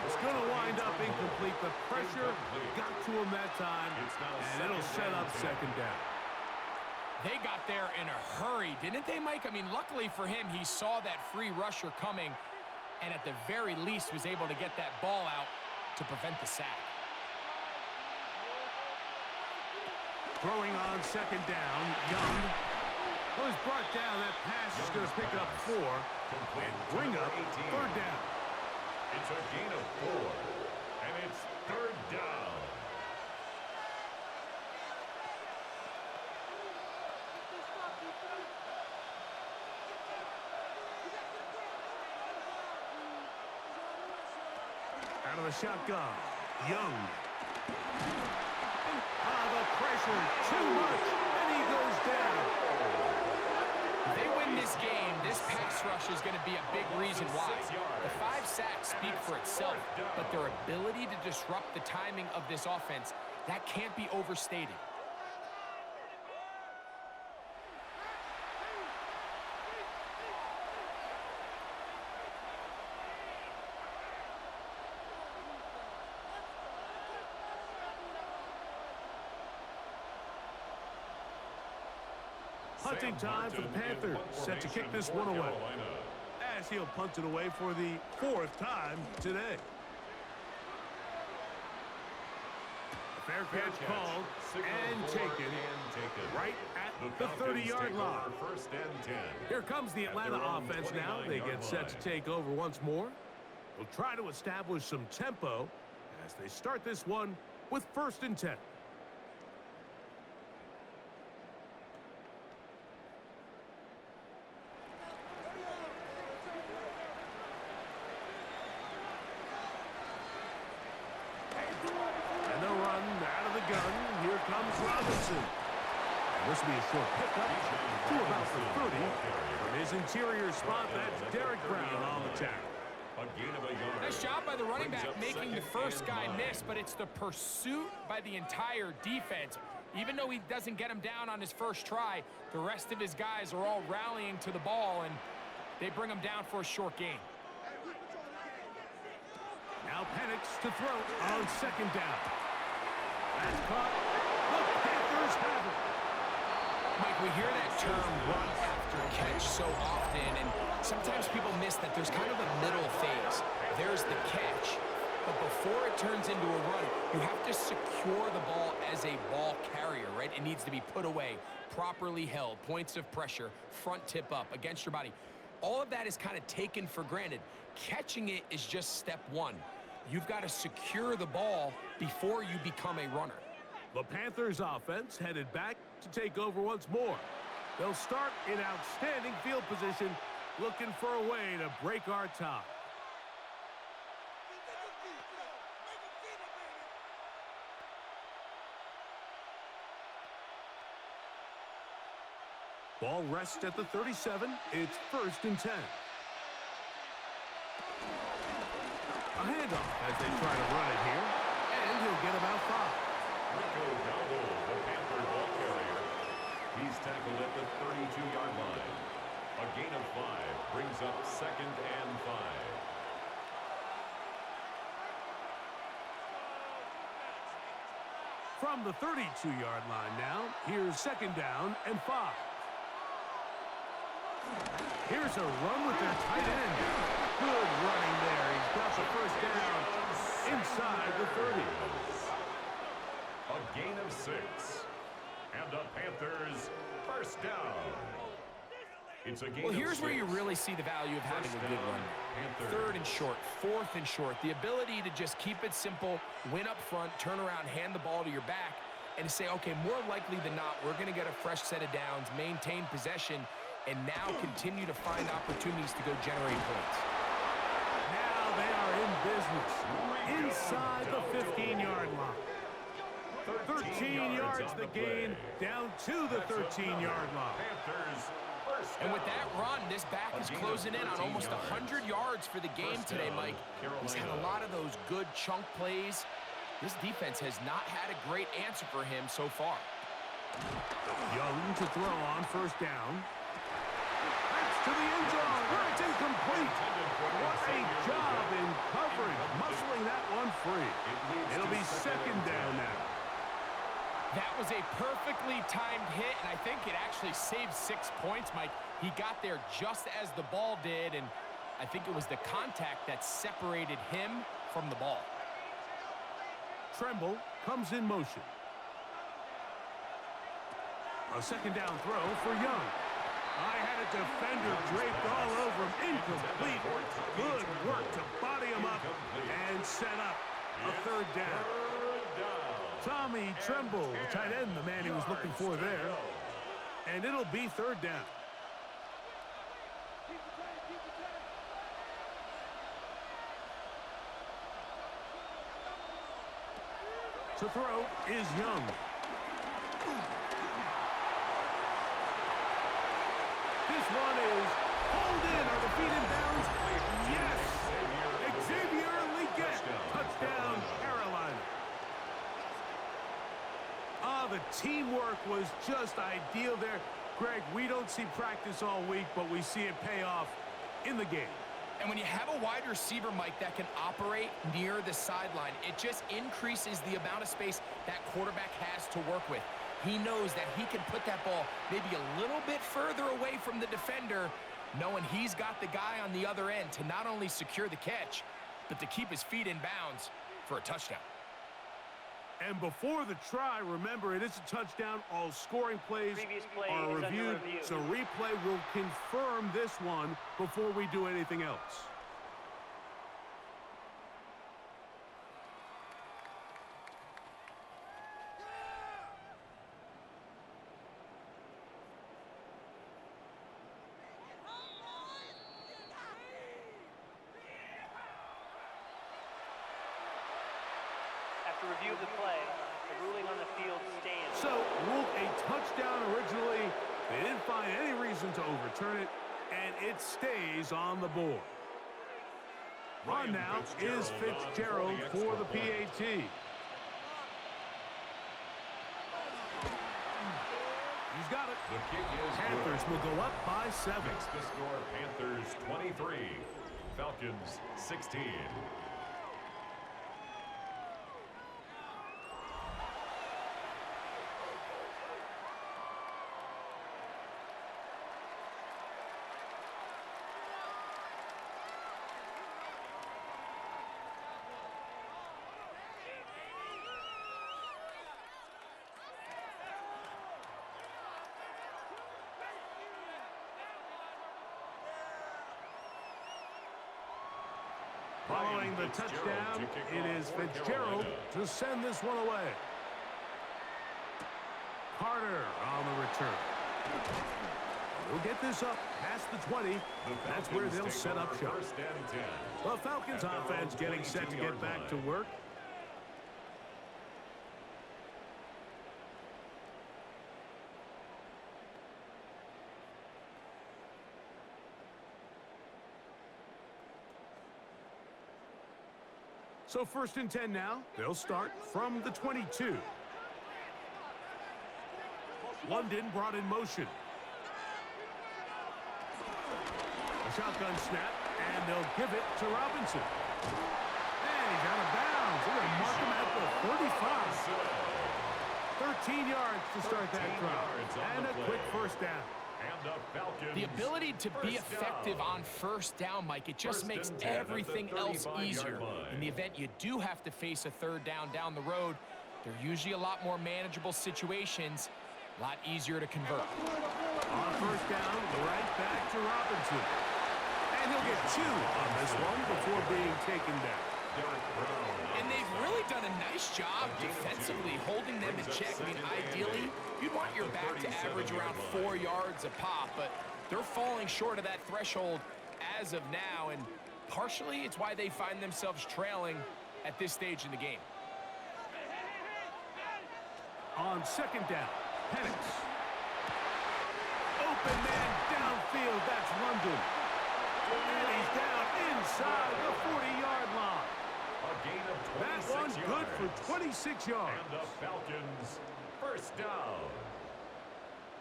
It's going to wind up incomplete. The pressure got to him that time, and it'll set up second down. They got there in a hurry, didn't they, Mike? I mean, luckily for him, he saw that free rusher coming, and at the very least was able to get that ball out to prevent the sack. Throwing on second down, Young was brought down. That pass is going to pick up 4 and bring up third down. It's a gain of 4, and it's third down. Out of the shotgun, Young. The pressure, too much, and he goes down. If they win this game, this pass rush is going to be a big reason why. The 5 sacks speak for itself, but their ability to disrupt the timing of this offense, that can't be overstated. Punting time for the Panthers, set to kick this one away. As he'll punt it away for the 4th time today. A fair catch called and taken right at the 30-yard line. First and 10. Here comes the Atlanta offense now. They get set to take over once more. They'll try to establish some tempo as they start this one with 1st and 10. Here comes Robinson. And this will be a short pickup to about the 30. From his interior spot, that's Derek Brown on the tackle. Nice job by the running back making the first guy miss, but it's the pursuit by the entire defense. Even though he doesn't get him down on his first try, the rest of his guys are all rallying to the ball, and they bring him down for a short gain. Now Penix to throw on second down. That's caught. The Panthers have it. Mike, we hear that term run after catch so often, and sometimes people miss that there's kind of a middle phase. There's the catch, but before it turns into a run, you have to secure the ball as a ball carrier, right? It needs to be put away, properly held, points of pressure, front tip up against your body. All of that is kind of taken for granted. Catching it is just step one. You've got to secure the ball before you become a runner. The Panthers offense headed back to take over once more. They'll start in outstanding field position, looking for a way to break our tie. Ball rests at the 37. It's 1st and 10. A handoff as they try to run it here. And he'll get about 5. Rico Dowdle, the Panther ball carrier. He's tackled at the 32-yard line. A gain of 5 brings up 2nd and 5. From the 32-yard line now, here's 2nd down and 5. Here's a run with their tight end. Good running there. He's got the 1st down inside the 30. A gain of 6. And the Panthers 1st down. It's a gain Well, of here's 6. where you really see the value of having a good run. Panthers. 3rd and short, 4th and short. The ability to just keep it simple, win up front, turn around, hand the ball to your back, and say, okay, more likely than not, we're going to get a fresh set of downs, maintain possession, and now continue to find opportunities to go generate points. Now they are in business. Inside the 15-yard line. 13 yards the gain, down to the 13-yard line. And with that run, this back is closing in on almost 100 yards for the game today, Mike. He's had a lot of those good chunk plays. This defense has not had a great answer for him so far. Young to throw on 1st down. That's to the end zone, where it's incomplete. What a job in coverage, muscling that one free. It'll be 2nd down now. That was a perfectly timed hit, and I think it actually saved 6 points, Mike. He got there just as the ball did, and I think it was the contact that separated him from the ball. Tremble comes in motion. A 2nd down throw for Young. I had a defender draped all over him. Incomplete. Good work to body him up and set up a 3rd down. Tommy Tremble, the tight end, the man he was looking for there. And it'll be 3rd down. To throw is Young. This one is pulled in. Are the feet in bounds? Yes! Xavier Leggett. Touchdown, Carolina. The teamwork was just ideal there. Greg, we don't see practice all week, but we see it pay off in the game. And when you have a wide receiver, Mike, that can operate near the sideline, it just increases the amount of space that quarterback has to work with. He knows that he can put that ball maybe a little bit further away from the defender, knowing he's got the guy on the other end to not only secure the catch, but to keep his feet in bounds for a touchdown. And before the try, remember, it is a touchdown. All scoring plays are reviewed, so replay will confirm this one before we do anything else. After review of the play, the ruling on the field stands. So, ruled a touchdown originally. They didn't find any reason to overturn it, and it stays on the board. On now is Fitzgerald for the PAT. He's got it. The kick is Panthers will go up by 7. Makes the score Panthers 23, Falcons 16. Following the touchdown, it is Fitzgerald to send this one away. Carter on the return. We'll get this up past the 20. That's where they'll set up shop. The Falcons offense getting set to get back to work. So 1st and 10 now. They'll start from the 22. London brought in motion. A shotgun snap, and they'll give it to Robinson. And he's out of bounds. They're going to mark him at the 35. 13 yards to start that drive. And a quick first down. And the Falcons. The ability to be effective on first down, Mike, it just makes everything else easier. In the event you do have to face a third down the road, they're usually a lot more manageable situations, a lot easier to convert. On first down, right back to Robinson. And he'll get 2 on this one before being taken down. And they've really done a nice job defensively holding them in check. I mean, ideally, you'd want your back to average around 4 yards a pop, but they're falling short of that threshold as of now, and partially it's why they find themselves trailing at this stage in the game. On 2nd down, Penix. Open man downfield, that's London. And he's down inside the 40-yard line. A gain of 26 That one's good yards. for 26 yards. And the Falcons, first down.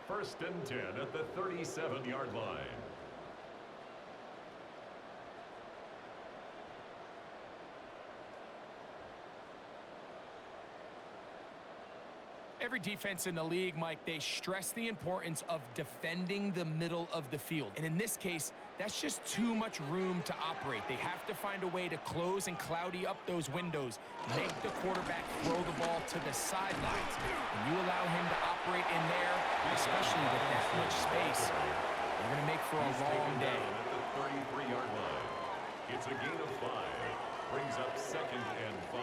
1st and 10 at the 37-yard line. Every defense in the league, Mike, they stress the importance of defending the middle of the field. And in this case, that's just too much room to operate. They have to find a way to close and cloudy up those windows, make the quarterback throw the ball to the sidelines. And you allow him to operate in there, especially with that much space, you're going to make for a long day. At the 33-yard line. It's a gain of 5. Brings up 2nd and 5.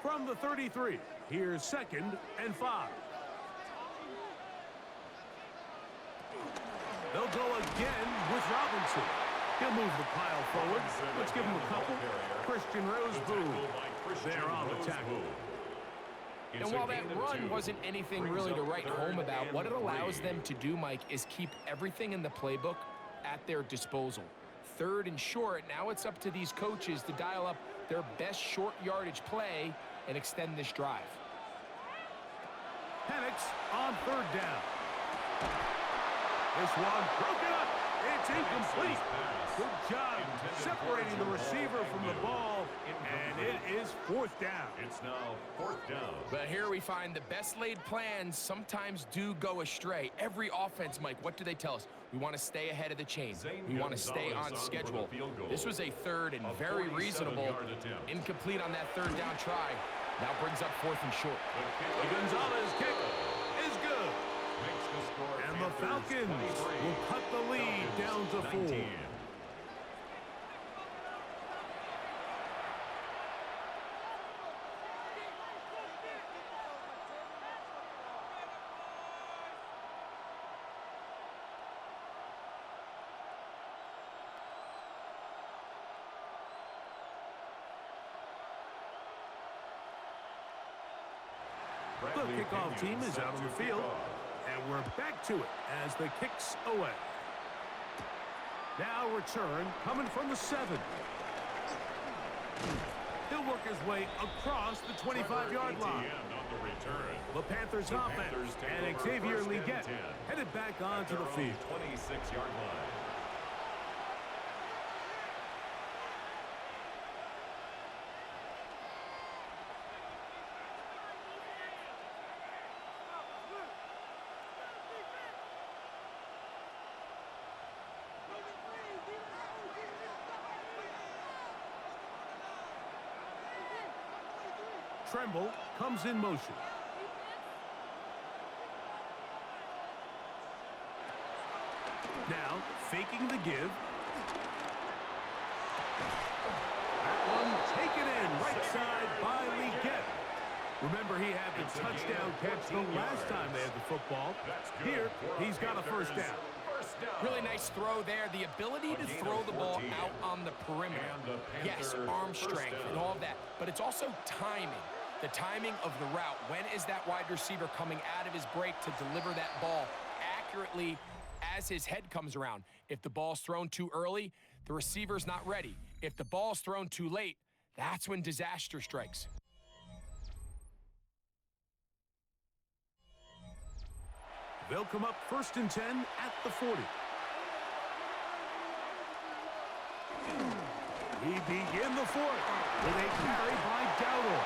From the 33, here's 2nd and 5. They'll go again with Robinson. He'll move the pile forward. Let's give him a couple. Christian Rosebou there on the tackle. And while that run wasn't anything really to write home about, what it allows them to do, Mike, is keep everything in the playbook at their disposal. 3rd and short, now it's up to these coaches to dial up their best short yardage play and extend this drive. Penix on 3rd down. This one broken up. It's incomplete. Good job separating the receiver from the ball, and it is 4th down. It's now 4th down. But here we find the best laid plans sometimes do go astray. Every offense, Mike, what do they tell us? We want to stay ahead of the chain. We want to stay on schedule. This was a 3rd and very reasonable. Incomplete on that 3rd down try. Now brings up 4th and short. The Gonzalez kick is good. And the Falcons will cut the lead down to 4. The kickoff team is out on the field, and we're back to it as the kick's away. Now return coming from the 7. He'll work his way across the 25-yard line. The Panthers offense and Xavier Leggett headed back onto the field. 26-yard line. Tremble comes in motion. Now, faking the give. That one taken in right side by Leggett. Remember, he had the touchdown catch the last time they had the football. Here, he's got a first down. Really nice throw there. The ability to throw the ball out on the perimeter. Yes, arm strength and all of that, but it's also timing. The timing of the route. When is that wide receiver coming out of his break to deliver that ball accurately as his head comes around. If the ball's thrown too early, the receiver's not ready. If the ball's thrown too late, that's when disaster strikes. They'll come up 1st and 10 at the 40. We begin the 4th with a carry by Dowdle.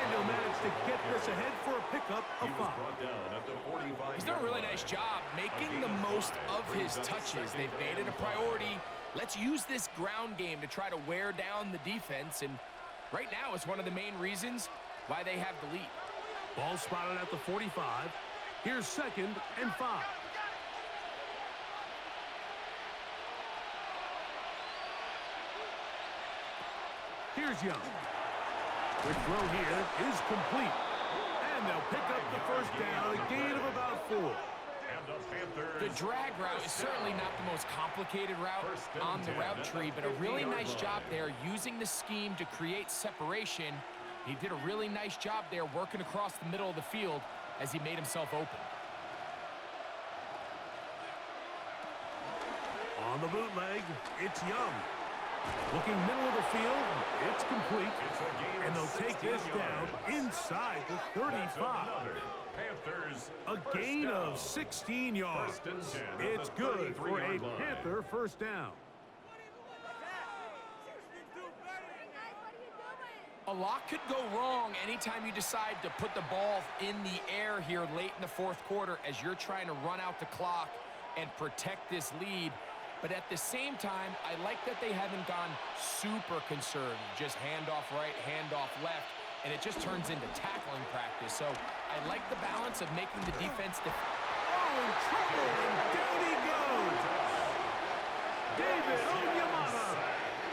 And he'll manage to get this ahead for a pickup of 5. He's done a really nice job making the most of his touches. They've made it a priority. Let's use this ground game to try to wear down the defense. And right now, it's one of the main reasons why they have the lead. Ball spotted at the 45. Here's 2nd and 5. Here's Young. The throw here is complete. And they'll pick up the 1st down, a gain of about 4. The drag route is certainly not the most complicated route on the route tree, but a really nice job there using the scheme to create separation. He did a really nice job there working across the middle of the field as he made himself open. On the bootleg, it's Young. Looking middle of the field, it's complete. And they'll take this down inside the 35. A gain of 16 yards. It's good for a Panther 1st down. A lot could go wrong anytime you decide to put the ball in the air here late in the 4th quarter as you're trying to run out the clock and protect this lead. But at the same time, I like that they haven't gone super conservative. Just handoff right, handoff left, and it just turns into tackling practice. So I like the balance of making the defense Oh, in trouble, and down he goes. David Onyemata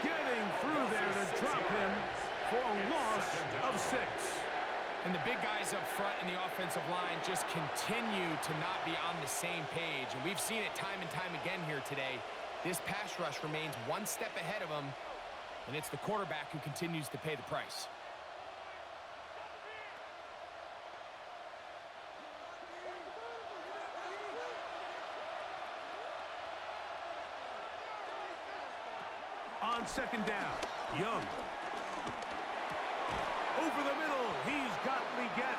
getting through there to drop him for a loss of 6. And the big guys up front in the offensive line just continue to not be on the same page. And we've seen it time and time again here today. This pass rush remains one step ahead of them, and it's the quarterback who continues to pay the price. On 2nd down, Young. Over the middle, he's got Leggett.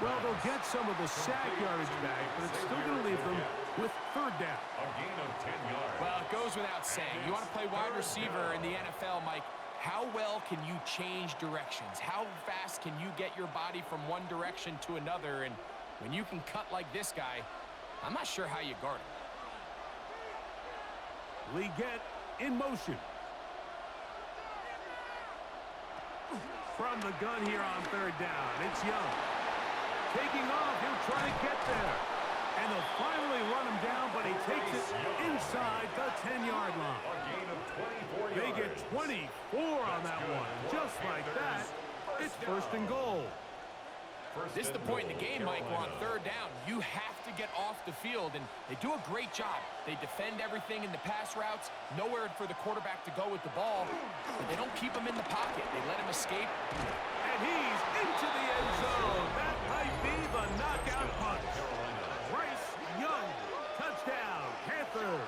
Well, they'll get some of the sack yardage back, but it's still going to leave them with 3rd down. A gain of 10 yards. Well, it goes without saying. You want to play wide receiver in the NFL, Mike, how well can you change directions? How fast can you get your body from one direction to another? And when you can cut like this guy, I'm not sure how you guard him. Leggett in motion. From the gun here on 3rd down, it's Young. Taking off, he'll try to get there. And they'll finally run him down, but he takes it inside the 10-yard line. A gain of 24 They yards. get 24 on that one. Just like that, it's 1st and goal. This is the point in the game, Mike. We're on 3rd down. You have to get off the field, and they do a great job. They defend everything in the pass routes, nowhere for the quarterback to go with the ball, but they don't keep him in the pocket. They let him escape. And he's into the end zone. That might be the knockout punch. Bryce Young, touchdown, Panthers.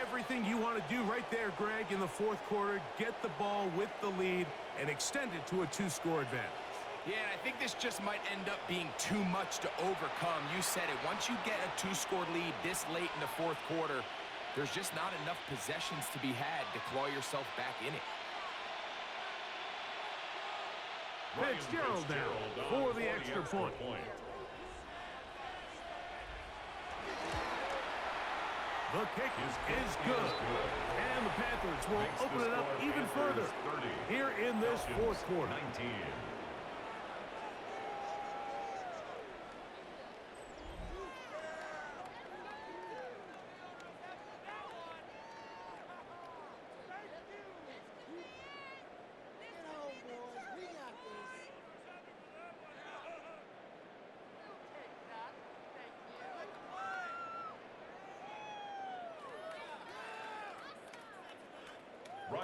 Everything you want to do right there, Greg, in the 4th quarter, get the ball with the lead and extend it to a 2-score advantage. Yeah, and I think this just might end up being too much to overcome. You said it. Once you get a 2-score lead this late in the 4th quarter, there's just not enough possessions to be had to claw yourself back in it. Fitzgerald now for the extra point. The kick is good. And the Panthers will open it up even further here in this 4th quarter. 19.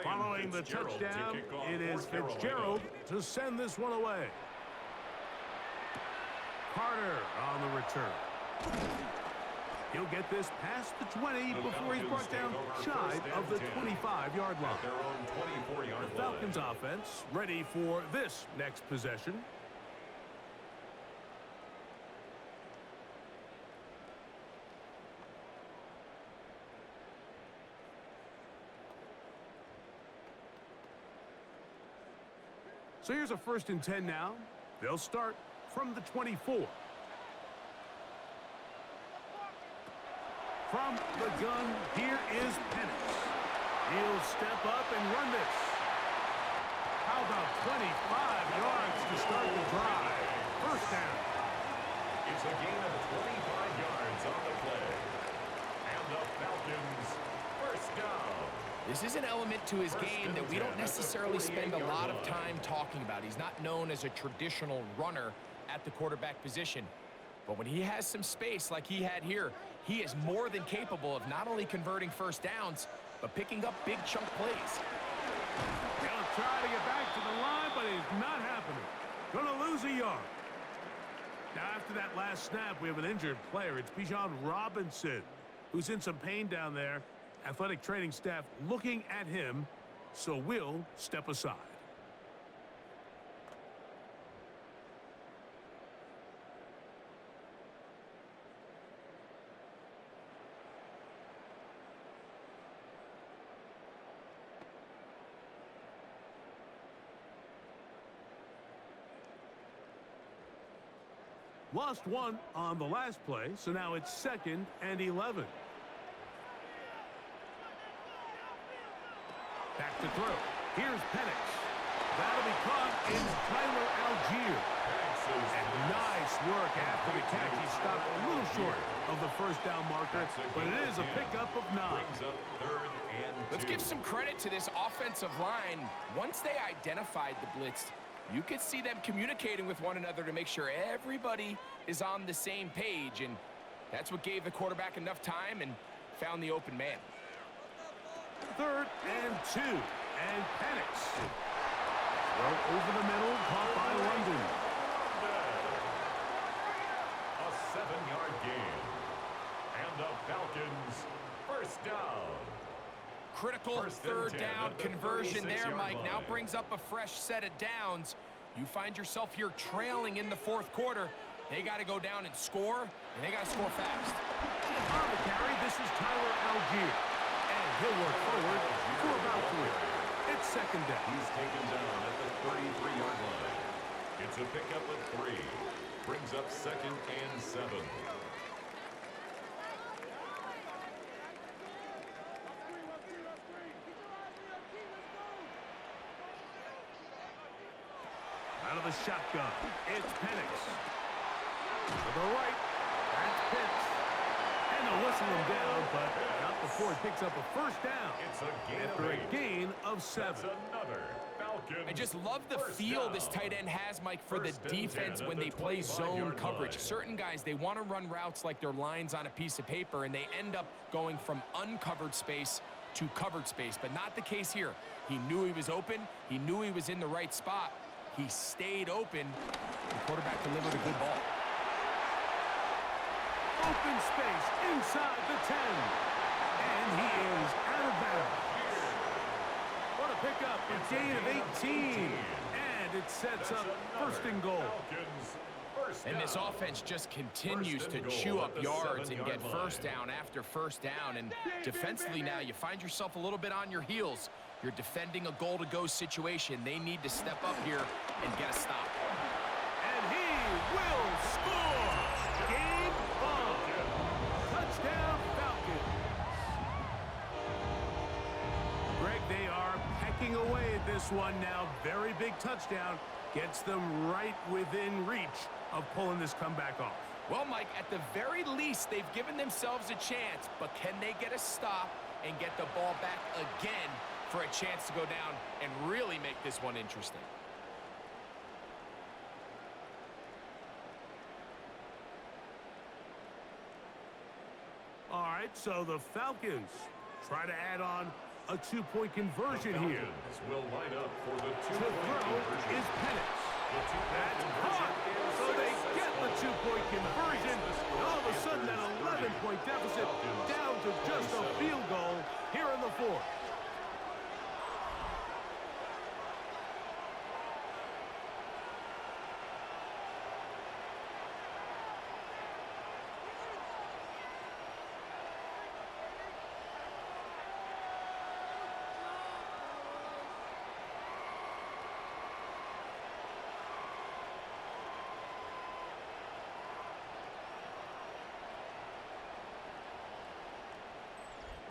Following the touchdown, it is Fitzgerald to send this one away. Carter on the return. He'll get this past the 20 before he's brought down shy of the 25-yard line. Their own 24-yard line. The Falcons offense ready for this next possession. So here's a 1st and 10 now. They'll start from the 24. From the gun, here is Penix. He'll step up and run this. How about 25 yards to start the drive? 1st down. It's a gain of 25 yards on the play. And the Falcons, 1st down. This is an element to his game that we don't necessarily spend a lot of time talking about. He's not known as a traditional runner at the quarterback position. But when he has some space like he had here, he is more than capable of not only converting 1st downs, but picking up big chunk plays. He'll try to get back to the line, but it's not happening. Gonna lose a yard. Now, after that last snap, we have an injured player. It's Bijan Robinson, who's in some pain down there. Athletic training staff looking at him, so we'll step aside. Lost one on the last play, so now it's 2nd and 11. Back to throw. Here's Penix. That'll be caught in Tyler Algier. And nice work after the catch. He stopped a little short of the 1st down marker, but it is a pickup of 9. Let's give some credit to this offensive line. Once they identified the blitz, you could see them communicating with one another to make sure everybody is on the same page, and that's what gave the quarterback enough time and found the open man. 3rd and 2, and Penix. Throw over the middle, caught by London. A 7-yard gain. And the Falcons, 1st down. Critical 3rd down conversion there, Mike. Now brings up a fresh set of downs. You find yourself here trailing in the 4th quarter. They got to go down and score, and they got to score fast. On the carry, this is Tyler Algier. And he'll work forward for about 3. It's 2nd down. He's taken down at the 33-yard line. It's a pickup of 3. Brings up 2nd and 7. Out of the shotgun, it's Penix. To the right, that's Pitts. And they'll whistle him down, but not before he picks up a 1st down. It's a gain after of a 8. gain of 7. That's another Falcons. I just love the feel this tight end has, Mike, for the defense when they play zone coverage. Certain guys, they want to run routes like they're lines on a piece of paper, and they end up going from uncovered space to covered space, but not the case here. He knew he was open. He knew he was in the right spot. He stayed open. The quarterback delivered a good ball. Open space inside the 10. And he is out of bounds. What a pickup. A gain of 18. And it sets up 1st and goal. And this offense just continues to chew up yards and get 1st down after 1st down. And defensively now, you find yourself a little bit on your heels. You're defending a goal-to-go situation. They need to step up here and get a stop. And he will score. Game on. Touchdown, Falcons. Greg, they are pecking away at this one now. Very big touchdown. Gets them right within reach of pulling this comeback off. Well, Mike, at the very least, they've given themselves a chance, but can they get a stop and get the ball back again for a chance to go down and really make this one interesting? All right, so the Falcons try to add on a 2-point conversion here. Will line up for the To 2-point throw conversion. is Penix. That's caught, so they get the 2-point conversion. And all of a sudden,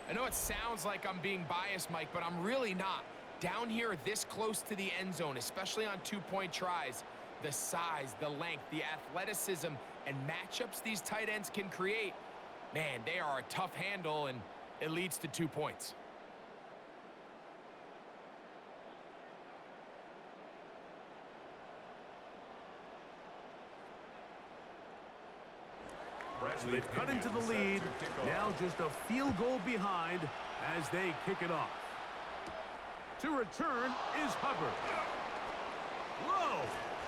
I know it sounds like I'm being biased, Mike, but I'm really not. Down here this close to the end zone, especially on two-point tries, the size, the length, the athleticism, and matchups these tight ends can create, man, they are a tough handle, and it leads to 2 points. They've cut into the lead. Now just a field goal behind as they kick it off. To return is Hubbard. Whoa!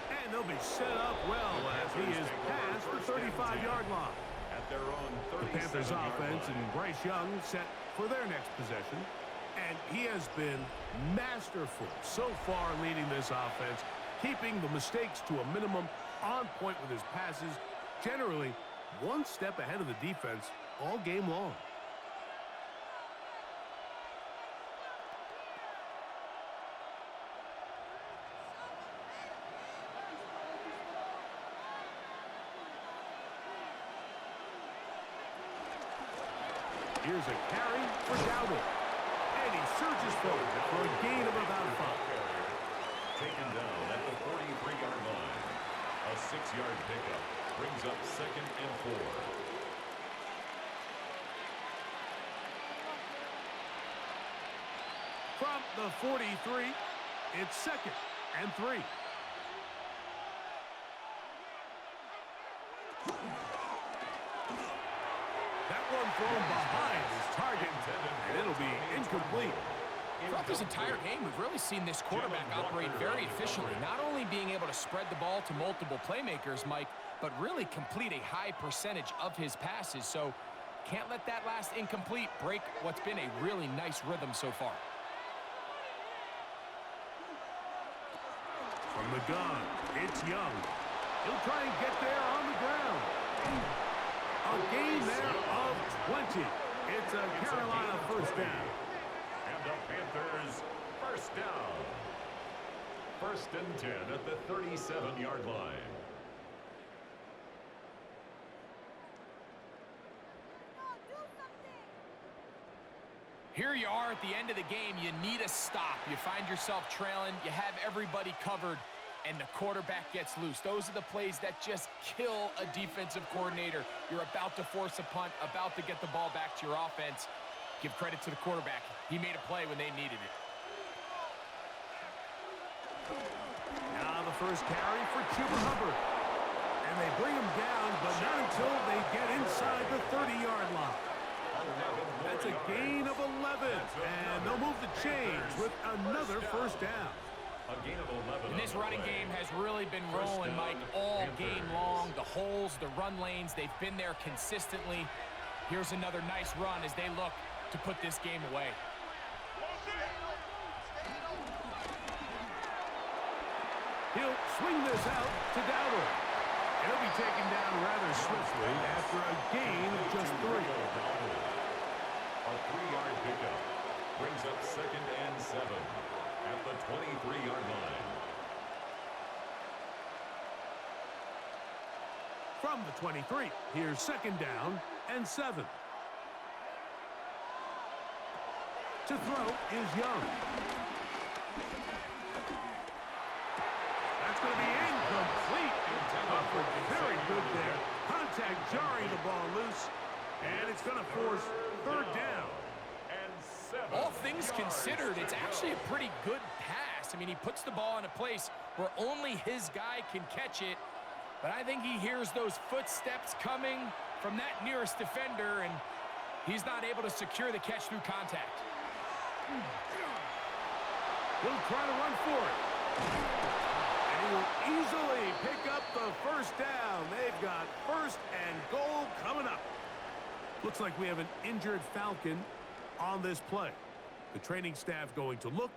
And they'll be set up well as he is past the 35-yard line. At their own The Panthers 37-yard offense line. and Bryce Young set for their next possession. And he has been masterful so far leading this offense, keeping the mistakes to a minimum, on point with his passes, generally one step ahead of the defense all game long. Here's a carry for Dowdle. And he surges forward for a gain of about 5. Taken down at the 43-yard line. A 6-yard pickup brings up 2nd and 4. From the 43, it's 2nd and 3. That one thrown behind his target, and it'll be incomplete. Throughout this entire game, we've really seen this quarterback operate very efficiently, not only being able to spread the ball to multiple playmakers, Mike, but really complete a high percentage of his passes. So can't let that last incomplete break what's been a really nice rhythm so far. From the gun, it's Young. He'll try and get there on the ground. A gain there of 20. It's a Carolina first down. And the Panthers first down. 1st and 10 at the 37-yard line. Here you are at the end of the game. You need a stop. You find yourself trailing. You have everybody covered, and the quarterback gets loose. Those are the plays that just kill a defensive coordinator. You're about to force a punt, about to get the ball back to your offense. Give credit to the quarterback. He made a play when they needed it. Now the first carry for Chuba Hubbard. And they bring him down, but not until they get inside the 30-yard line. That's a gain of 11, and they'll move the chains with another first down. A gain of 11. And this running game has really been rolling, Mike, all game long. The holes, the run lanes, they've been there consistently. Here's another nice run as they look to put this game away. He'll swing this out to Dowdle. He'll be taken down rather swiftly after a gain of just 3. A 3-yard pickup brings up 2nd and 7 at the 23-yard line. From the 23, here's 2nd down and 7. To throw is Young. That's going to be incomplete. Hubbard very good there. Contact jarring the ball loose. And it's going to force 3rd down. And 7. All things considered, it's actually a pretty good pass. I mean, he puts the ball in a place where only his guy can catch it. But I think he hears those footsteps coming from that nearest defender, and he's not able to secure the catch through contact. He'll try to run for it. And he will easily pick up the first down. They've got 1st and goal coming up. Looks like we have an injured Falcon on this play. The training staff going to look,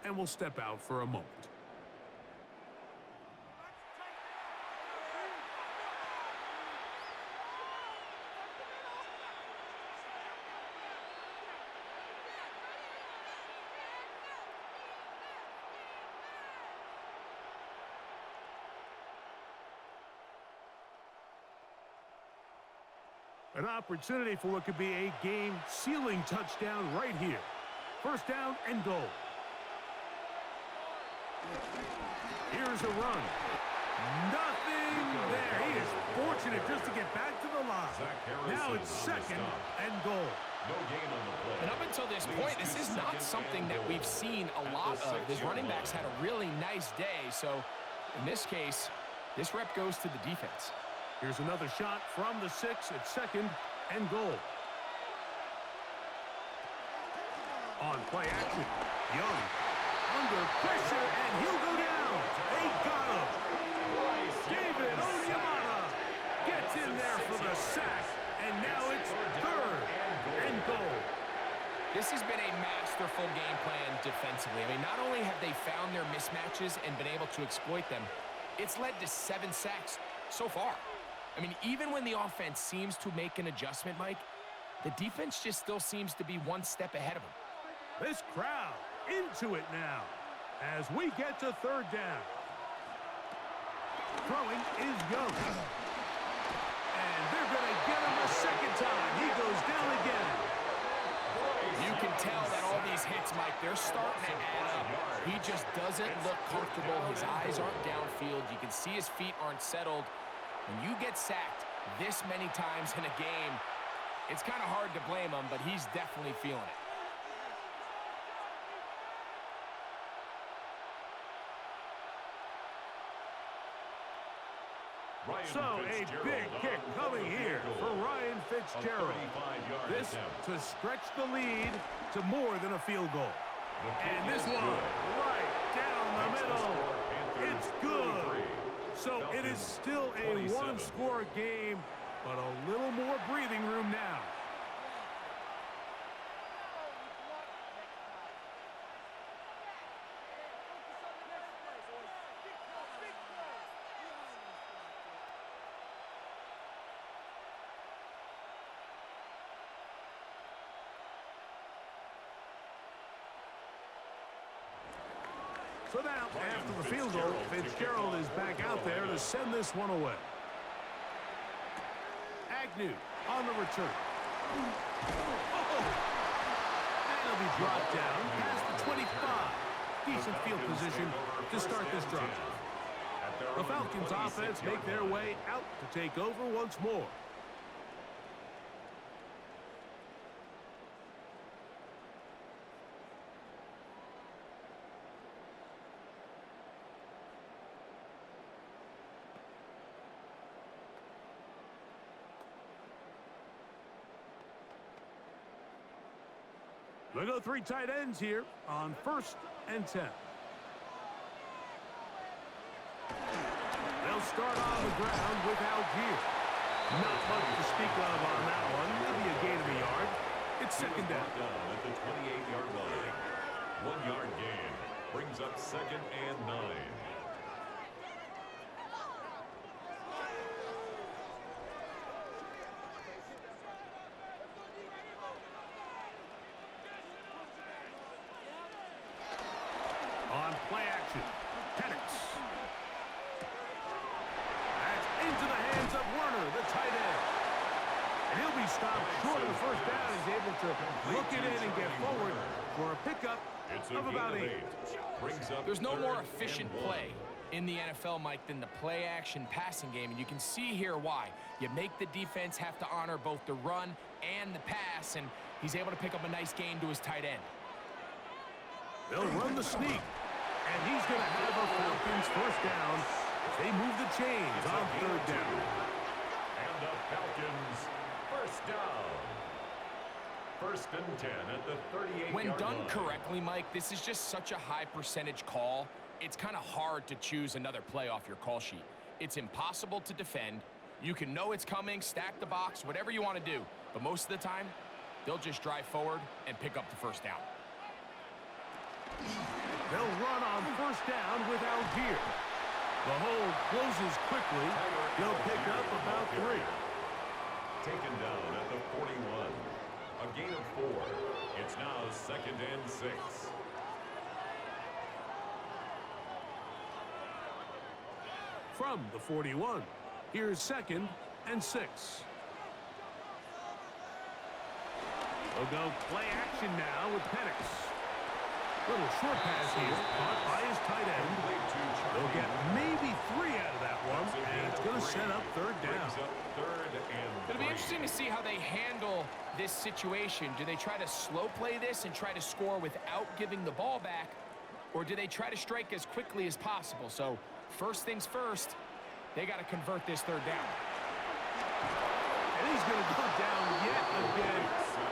and will step out for a moment. An opportunity for what could be a game-sealing touchdown right here. First down and goal. Here's a run. Nothing there. He is fortunate just to get back to the line. Now it's second and goal. No gain on the play. And up until this point, this is not something that we've seen a lot of. His running backs had a really nice day. So in this case, this rep goes to the defense. Here's another shot from the 6 at second and goal. On play action, Young under pressure, and he'll go down. They got him. David Onyemata gets in there for the sack, and now it's third and goal. This has been a masterful game plan defensively. I mean, not only have they found their mismatches and been able to exploit them, it's led to 7 sacks so far. I mean, even when the offense seems to make an adjustment, Mike, the defense just still seems to be one step ahead of them. This crowd into it now as we get to third down. Throwing is Young. And they're going to get him a second time. He goes down again. You can tell that all these hits, Mike, they're starting to add up. He just doesn't look comfortable. His eyes aren't downfield. You can see his feet aren't settled. When you get sacked this many times in a game, it's kind of hard to blame him, but he's definitely feeling it. So a big kick coming here for Ryan Fitzgerald. This to stretch the lead to more than a field goal. And this one right down the middle. It's good. So it is still a one-score game, but a little more breathing room now. So now, after the field goal, Fitzgerald is back out there to send this one away. Agnew on the return. And he'll be brought down past the 25. Decent field position to start this drive. The Falcons offense make their way out to take over once more. We'll go 3 tight ends here on 1st and 10. They'll start on the ground with Algier. Not much to speak of on that one. Maybe a gain of a yard. It's second down. At the 28-yard line. 1-yard gain brings up 2nd and 9. On play action, Penix. That's into the hands of Werner, the tight end. And he'll be stopped short of the first down. He's able to look it in and get forward for a pickup of about 8. There's no more efficient play in the NFL, Mike, than the play-action passing game, and you can see here why. You make the defense have to honor both the run and the pass, and he's able to pick up a nice gain to his tight end. They'll run the sneak, and he's going to have a Falcons first down as they move the chains on 3rd down. And the Falcons first down. 1st and 10 at the 38-yard line. When done correctly, Mike, this is just such a high percentage call. It's kind of hard to choose another play off your call sheet. It's impossible to defend. You can know it's coming, stack the box, whatever you want to do. But most of the time, they'll just drive forward and pick up the first down. They'll run on 1st down with Algier. The hold closes quickly. They'll pick up about 3. Taken down at the 41. A gain of 4. It's now 2nd and 6. From the 41, here's 2nd and 6. They'll go play action now with Penix. Little short pass here, caught by his tight end. They'll get maybe 3 out of that one, and it's going to set up third down. It'll be interesting to see how they handle this situation. Do they try to slow play this and try to score without giving the ball back, or do they try to strike as quickly as possible? So first things first, they got to convert this third down. And he's going to go down yet again.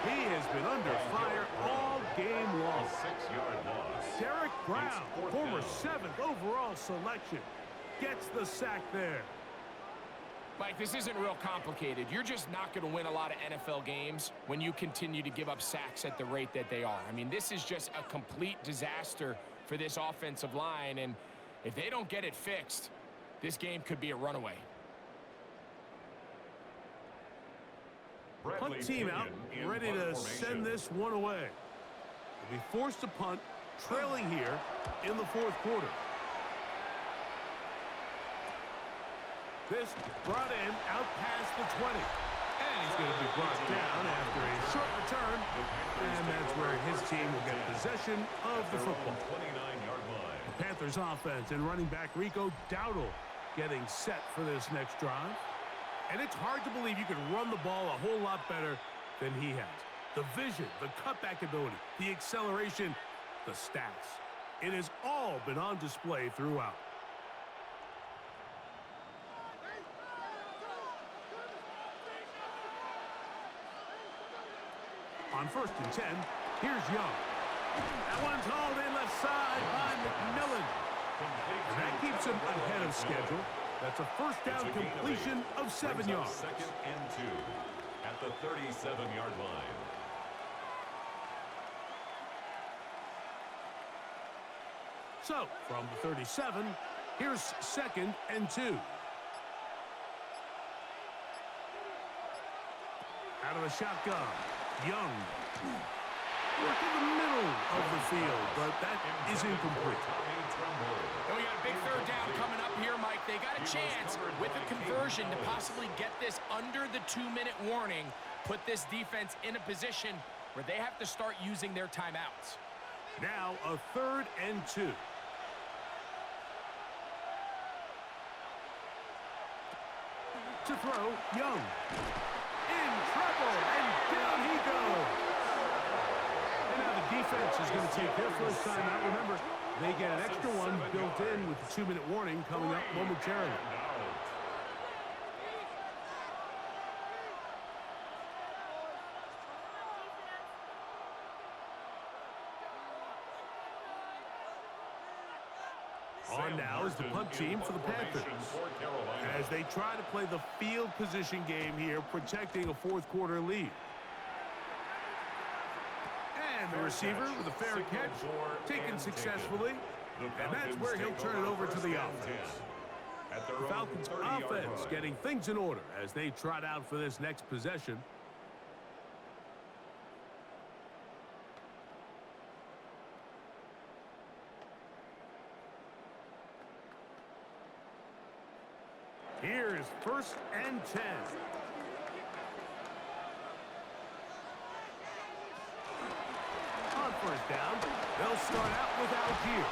He has been under fire all game long. 6-yard loss. Derek Brown, former 7th overall selection, gets the sack there. Mike, this isn't real complicated. You're just not going to win a lot of NFL games when you continue to give up sacks at the rate that they are. I mean, this is just a complete disaster for this offensive line, and if they don't get it fixed, this game could be a runaway. Punt team out, ready to send this one away. They'll be forced to punt, trailing here in the fourth quarter. This brought in out past the 20. And he's going to be brought down after a short return. And that's where his team will get possession of the football. 29-yard line. The Panthers offense and running back Rico Dowdle getting set for this next drive. And it's hard to believe you can run the ball a whole lot better than he has. The vision, the cutback ability, the acceleration, the stats. It has all been on display throughout. On 1st and 10, here's Young. That one's hauled in left side by McMillan. And that keeps him ahead of schedule. That's a first down completion of 7 yards. 2nd and 2 at the 37-yard line. So, from the 37, here's 2nd and 2. Out of the shotgun, Young. Work in the middle of the field, but that is incomplete. And we got a big third down coming up here, Mike. They got a chance with a conversion to possibly get this under the 2-minute warning, put this defense in a position where they have to start using their timeouts. Now a 3rd and 2. To throw, Young. In trouble, and down he goes. And now the defense is going to take their first timeout. Remember, they get an extra one built in with the 2-minute warning coming up momentarily. On now is the punt team for the Panthers as they try to play the field position game here, protecting a fourth quarter lead. And the receiver with a fair catch, taken successfully, and that's where he'll turn it over to the offense. The Falcons offense getting things in order as they trot out for this next possession. Here's 1st and 10. On 1st down, they'll start out without here.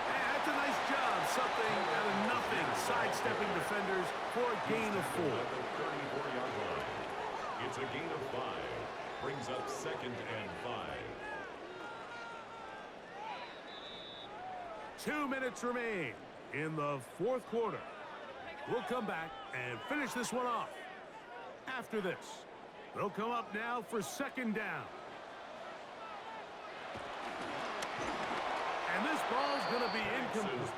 And that's a nice job, something out of nothing, sidestepping defenders for a gain of 4. 34-yard line. It's a gain of 5. Brings up 2nd and 5. 2 minutes remain in the fourth quarter. We'll come back and finish this one off. After this, they'll come up now for 2nd down. And this ball's going to be incomplete.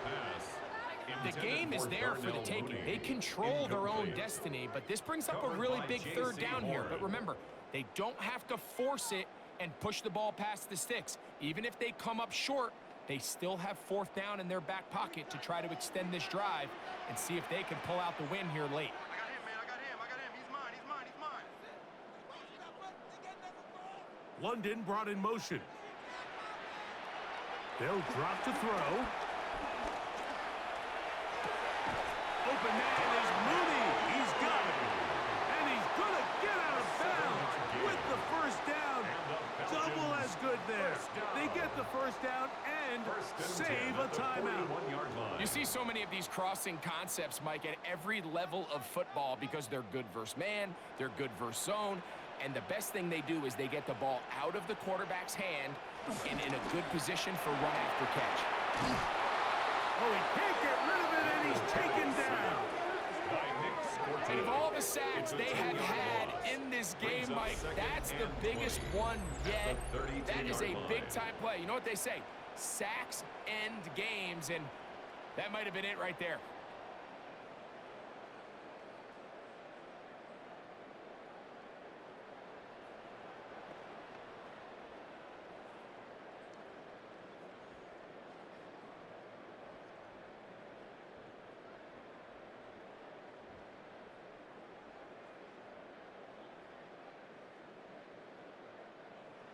The game is there for the taking. They control their own destiny, but this brings up a really big third down here. But remember, they don't have to force it and push the ball past the sticks. Even if they come up short, they still have 4th down in their back pocket to try to extend this drive and see if they can pull out the win here late. I got him, man. I got him. He's mine. London brought in motion. They'll drop to throw. Open man is Mooney. He's got it. And he's going to get out of bounds with the first down touchdown and save a timeout. You see so many of these crossing concepts, Mike, at every level of football because they're good versus man, they're good versus zone, and the best thing they do is they get the ball out of the quarterback's hand and in a good position for run after catch. Oh, he can't get rid of it, and he's taken down. And of all the sacks they have had in this game, Mike, that's the biggest one yet. That is a big-time play. You know what they say? Sacks end games, and that might have been it right there.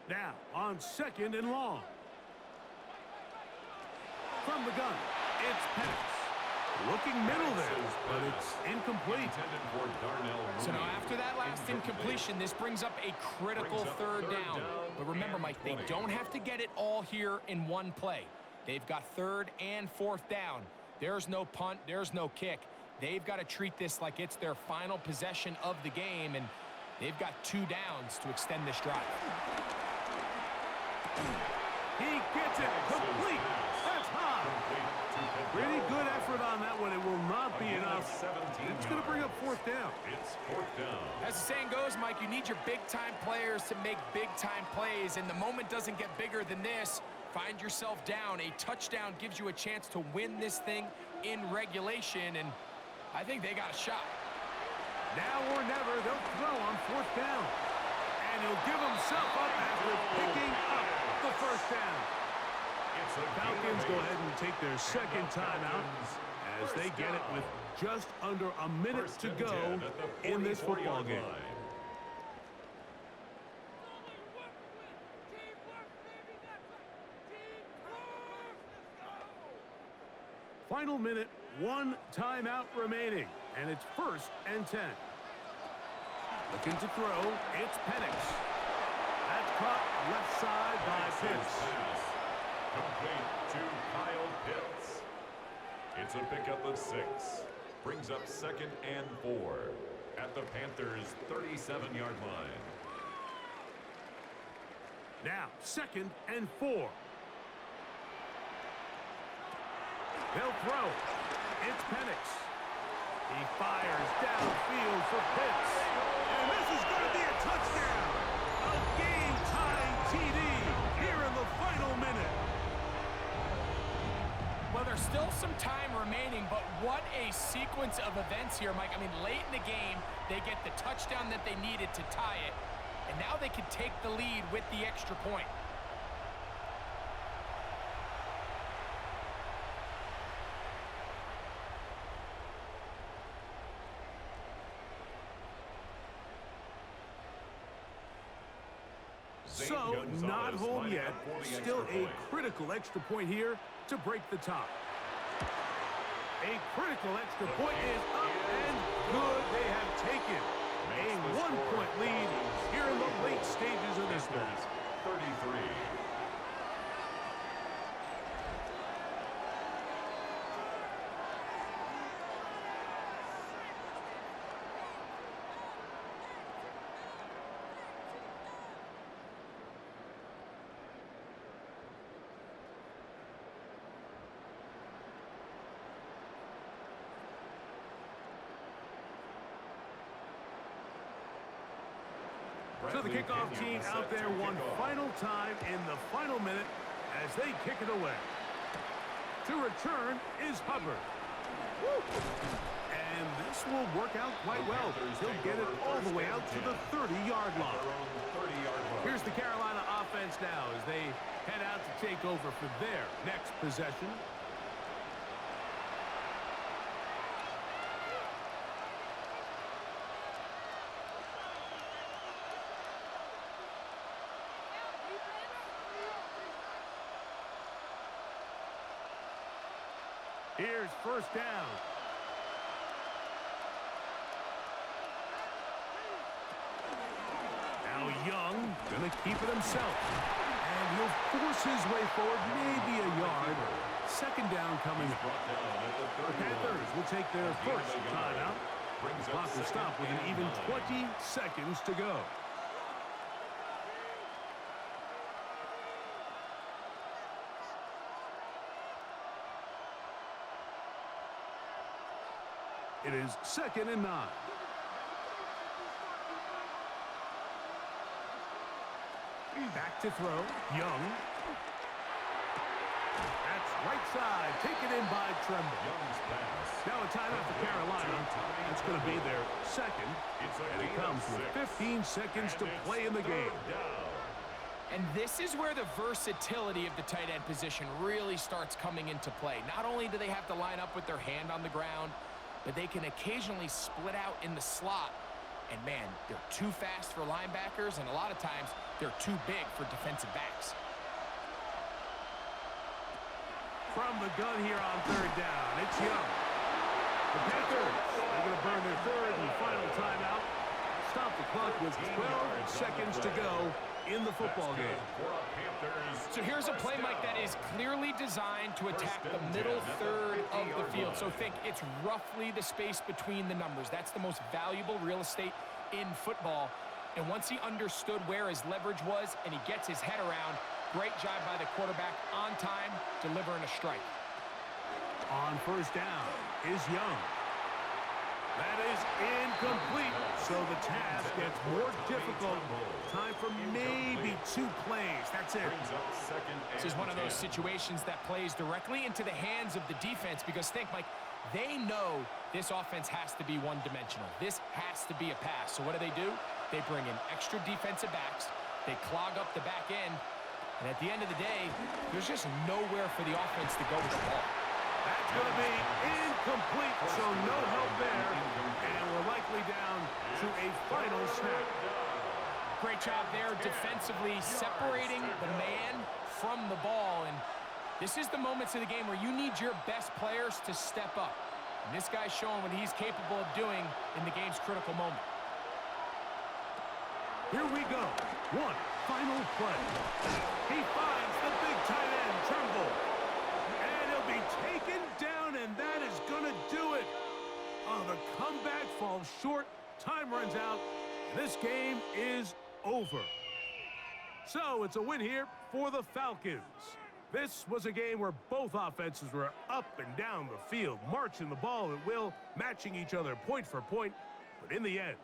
Now, on 2nd and long. From the gun, it's Penix. Looking middle there, but it's incomplete. So now after that last incompletion, this brings up a critical third down. But remember, Mike, they don't have to get it all here in one play. They've got 3rd and 4th down. There's no punt, there's no kick. They've got to treat this like it's their final possession of the game, and they've got 2 downs to extend this drive. He gets it complete. That's high. Pretty good effort on that one. It will not be enough. It's going to bring up 4th down. It's 4th down. As the saying goes, Mike, you need your big-time players to make big-time plays, and the moment doesn't get bigger than this. Find yourself down. A touchdown gives you a chance to win this thing in regulation, and I think they got a shot. Now or never, they'll throw on 4th down. And he'll give himself up after picking up the 1st down. Falcons go ahead and take their 2nd timeout as they get it with just under a minute to go in this football game. Final minute, 1 timeout remaining, and it's 1st and 10. Looking to throw, it's Penix. That's caught left side by Pitts. Complete to Kyle Pitts. It's a pickup of 6. Brings up 2nd and 4 at the Panthers' 37-yard line. Now, 2nd and 4. They'll throw. It's Penix. He fires downfield for Pitts. And this is going to be a touchdown. A game-tying TD here in the final minute. Well, there's still some time remaining, but what a sequence of events here, Mike. I mean, late in the game, they get the touchdown that they needed to tie it, and now they can take the lead with the extra point. So, not home yet. Still a critical extra point here to break the tie. A critical extra point is up and good. They have taken a 1-point lead here in the late stages of this one. 33. So the kickoff team out there one final time in the final minute as they kick it away. To return is Hubbard. And this will work out quite well. He'll get it all the way out to the 30-yard line. Here's the Carolina offense now as they head out to take over for their next possession. Here's 1st down. Now Young gonna keep it himself. And he'll force his way forward, maybe a yard. Second down coming up. The Panthers will take their first timeout. The clock will stop with an even 20 seconds to go. It is 2nd and 9. Back to throw. Young. That's right side. Taken in by Tremble. Now a timeout for Carolina. That's going to be their second. And it comes with 15 seconds to play in the game. And this is where the versatility of the tight end position really starts coming into play. Not only do they have to line up with their hand on the ground, but they can occasionally split out in the slot. And man, they're too fast for linebackers, and a lot of times they're too big for defensive backs. From the gun here on 3rd down, it's Young. The Panthers are going to burn their 3rd and final timeout. Stop the clock with 12 seconds to go in the football game. So here's a play, Mike, that is clearly designed to attack the middle 3rd of the field. So think it's roughly the space between the numbers. That's the most valuable real estate in football. And once he understood where his leverage was and he gets his head around, great job by the quarterback on time, delivering a strike. On 1st down is Young. That is incomplete, so the task gets more difficult. Time for maybe 2 plays. That's it. This is one of those situations that plays directly into the hands of the defense because think, Mike, they know this offense has to be one-dimensional. This has to be a pass. So what do? They bring in extra defensive backs. They clog up the back end. And at the end of the day, there's just nowhere for the offense to go with the ball. That's going to be incomplete, so no help there. And we're likely down to a final snap. Great job there defensively, separating the man from the ball. And this is the moments of the game where you need your best players to step up. And this guy's showing what he's capable of doing in the game's critical moment. Here we go. One final play. He finds the big tight end, Tremble. And he'll be taken down, and that is going to do it. Oh, the comeback falls short. Time runs out. This game is over. So it's a win here for the Falcons. This was a game where both offenses were up and down the field, marching the ball at will, matching each other point for point. But in the end,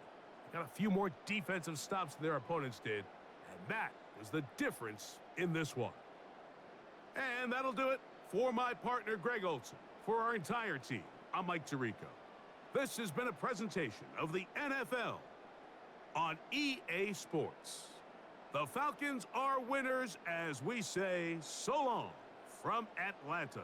got a few more defensive stops than their opponents did, and that was the difference in this one. And that'll do it for my partner, Greg Olson. For our entire team, I'm Mike Tirico. This has been a presentation of the NFL on EA Sports. The Falcons are winners as we say so long from Atlanta.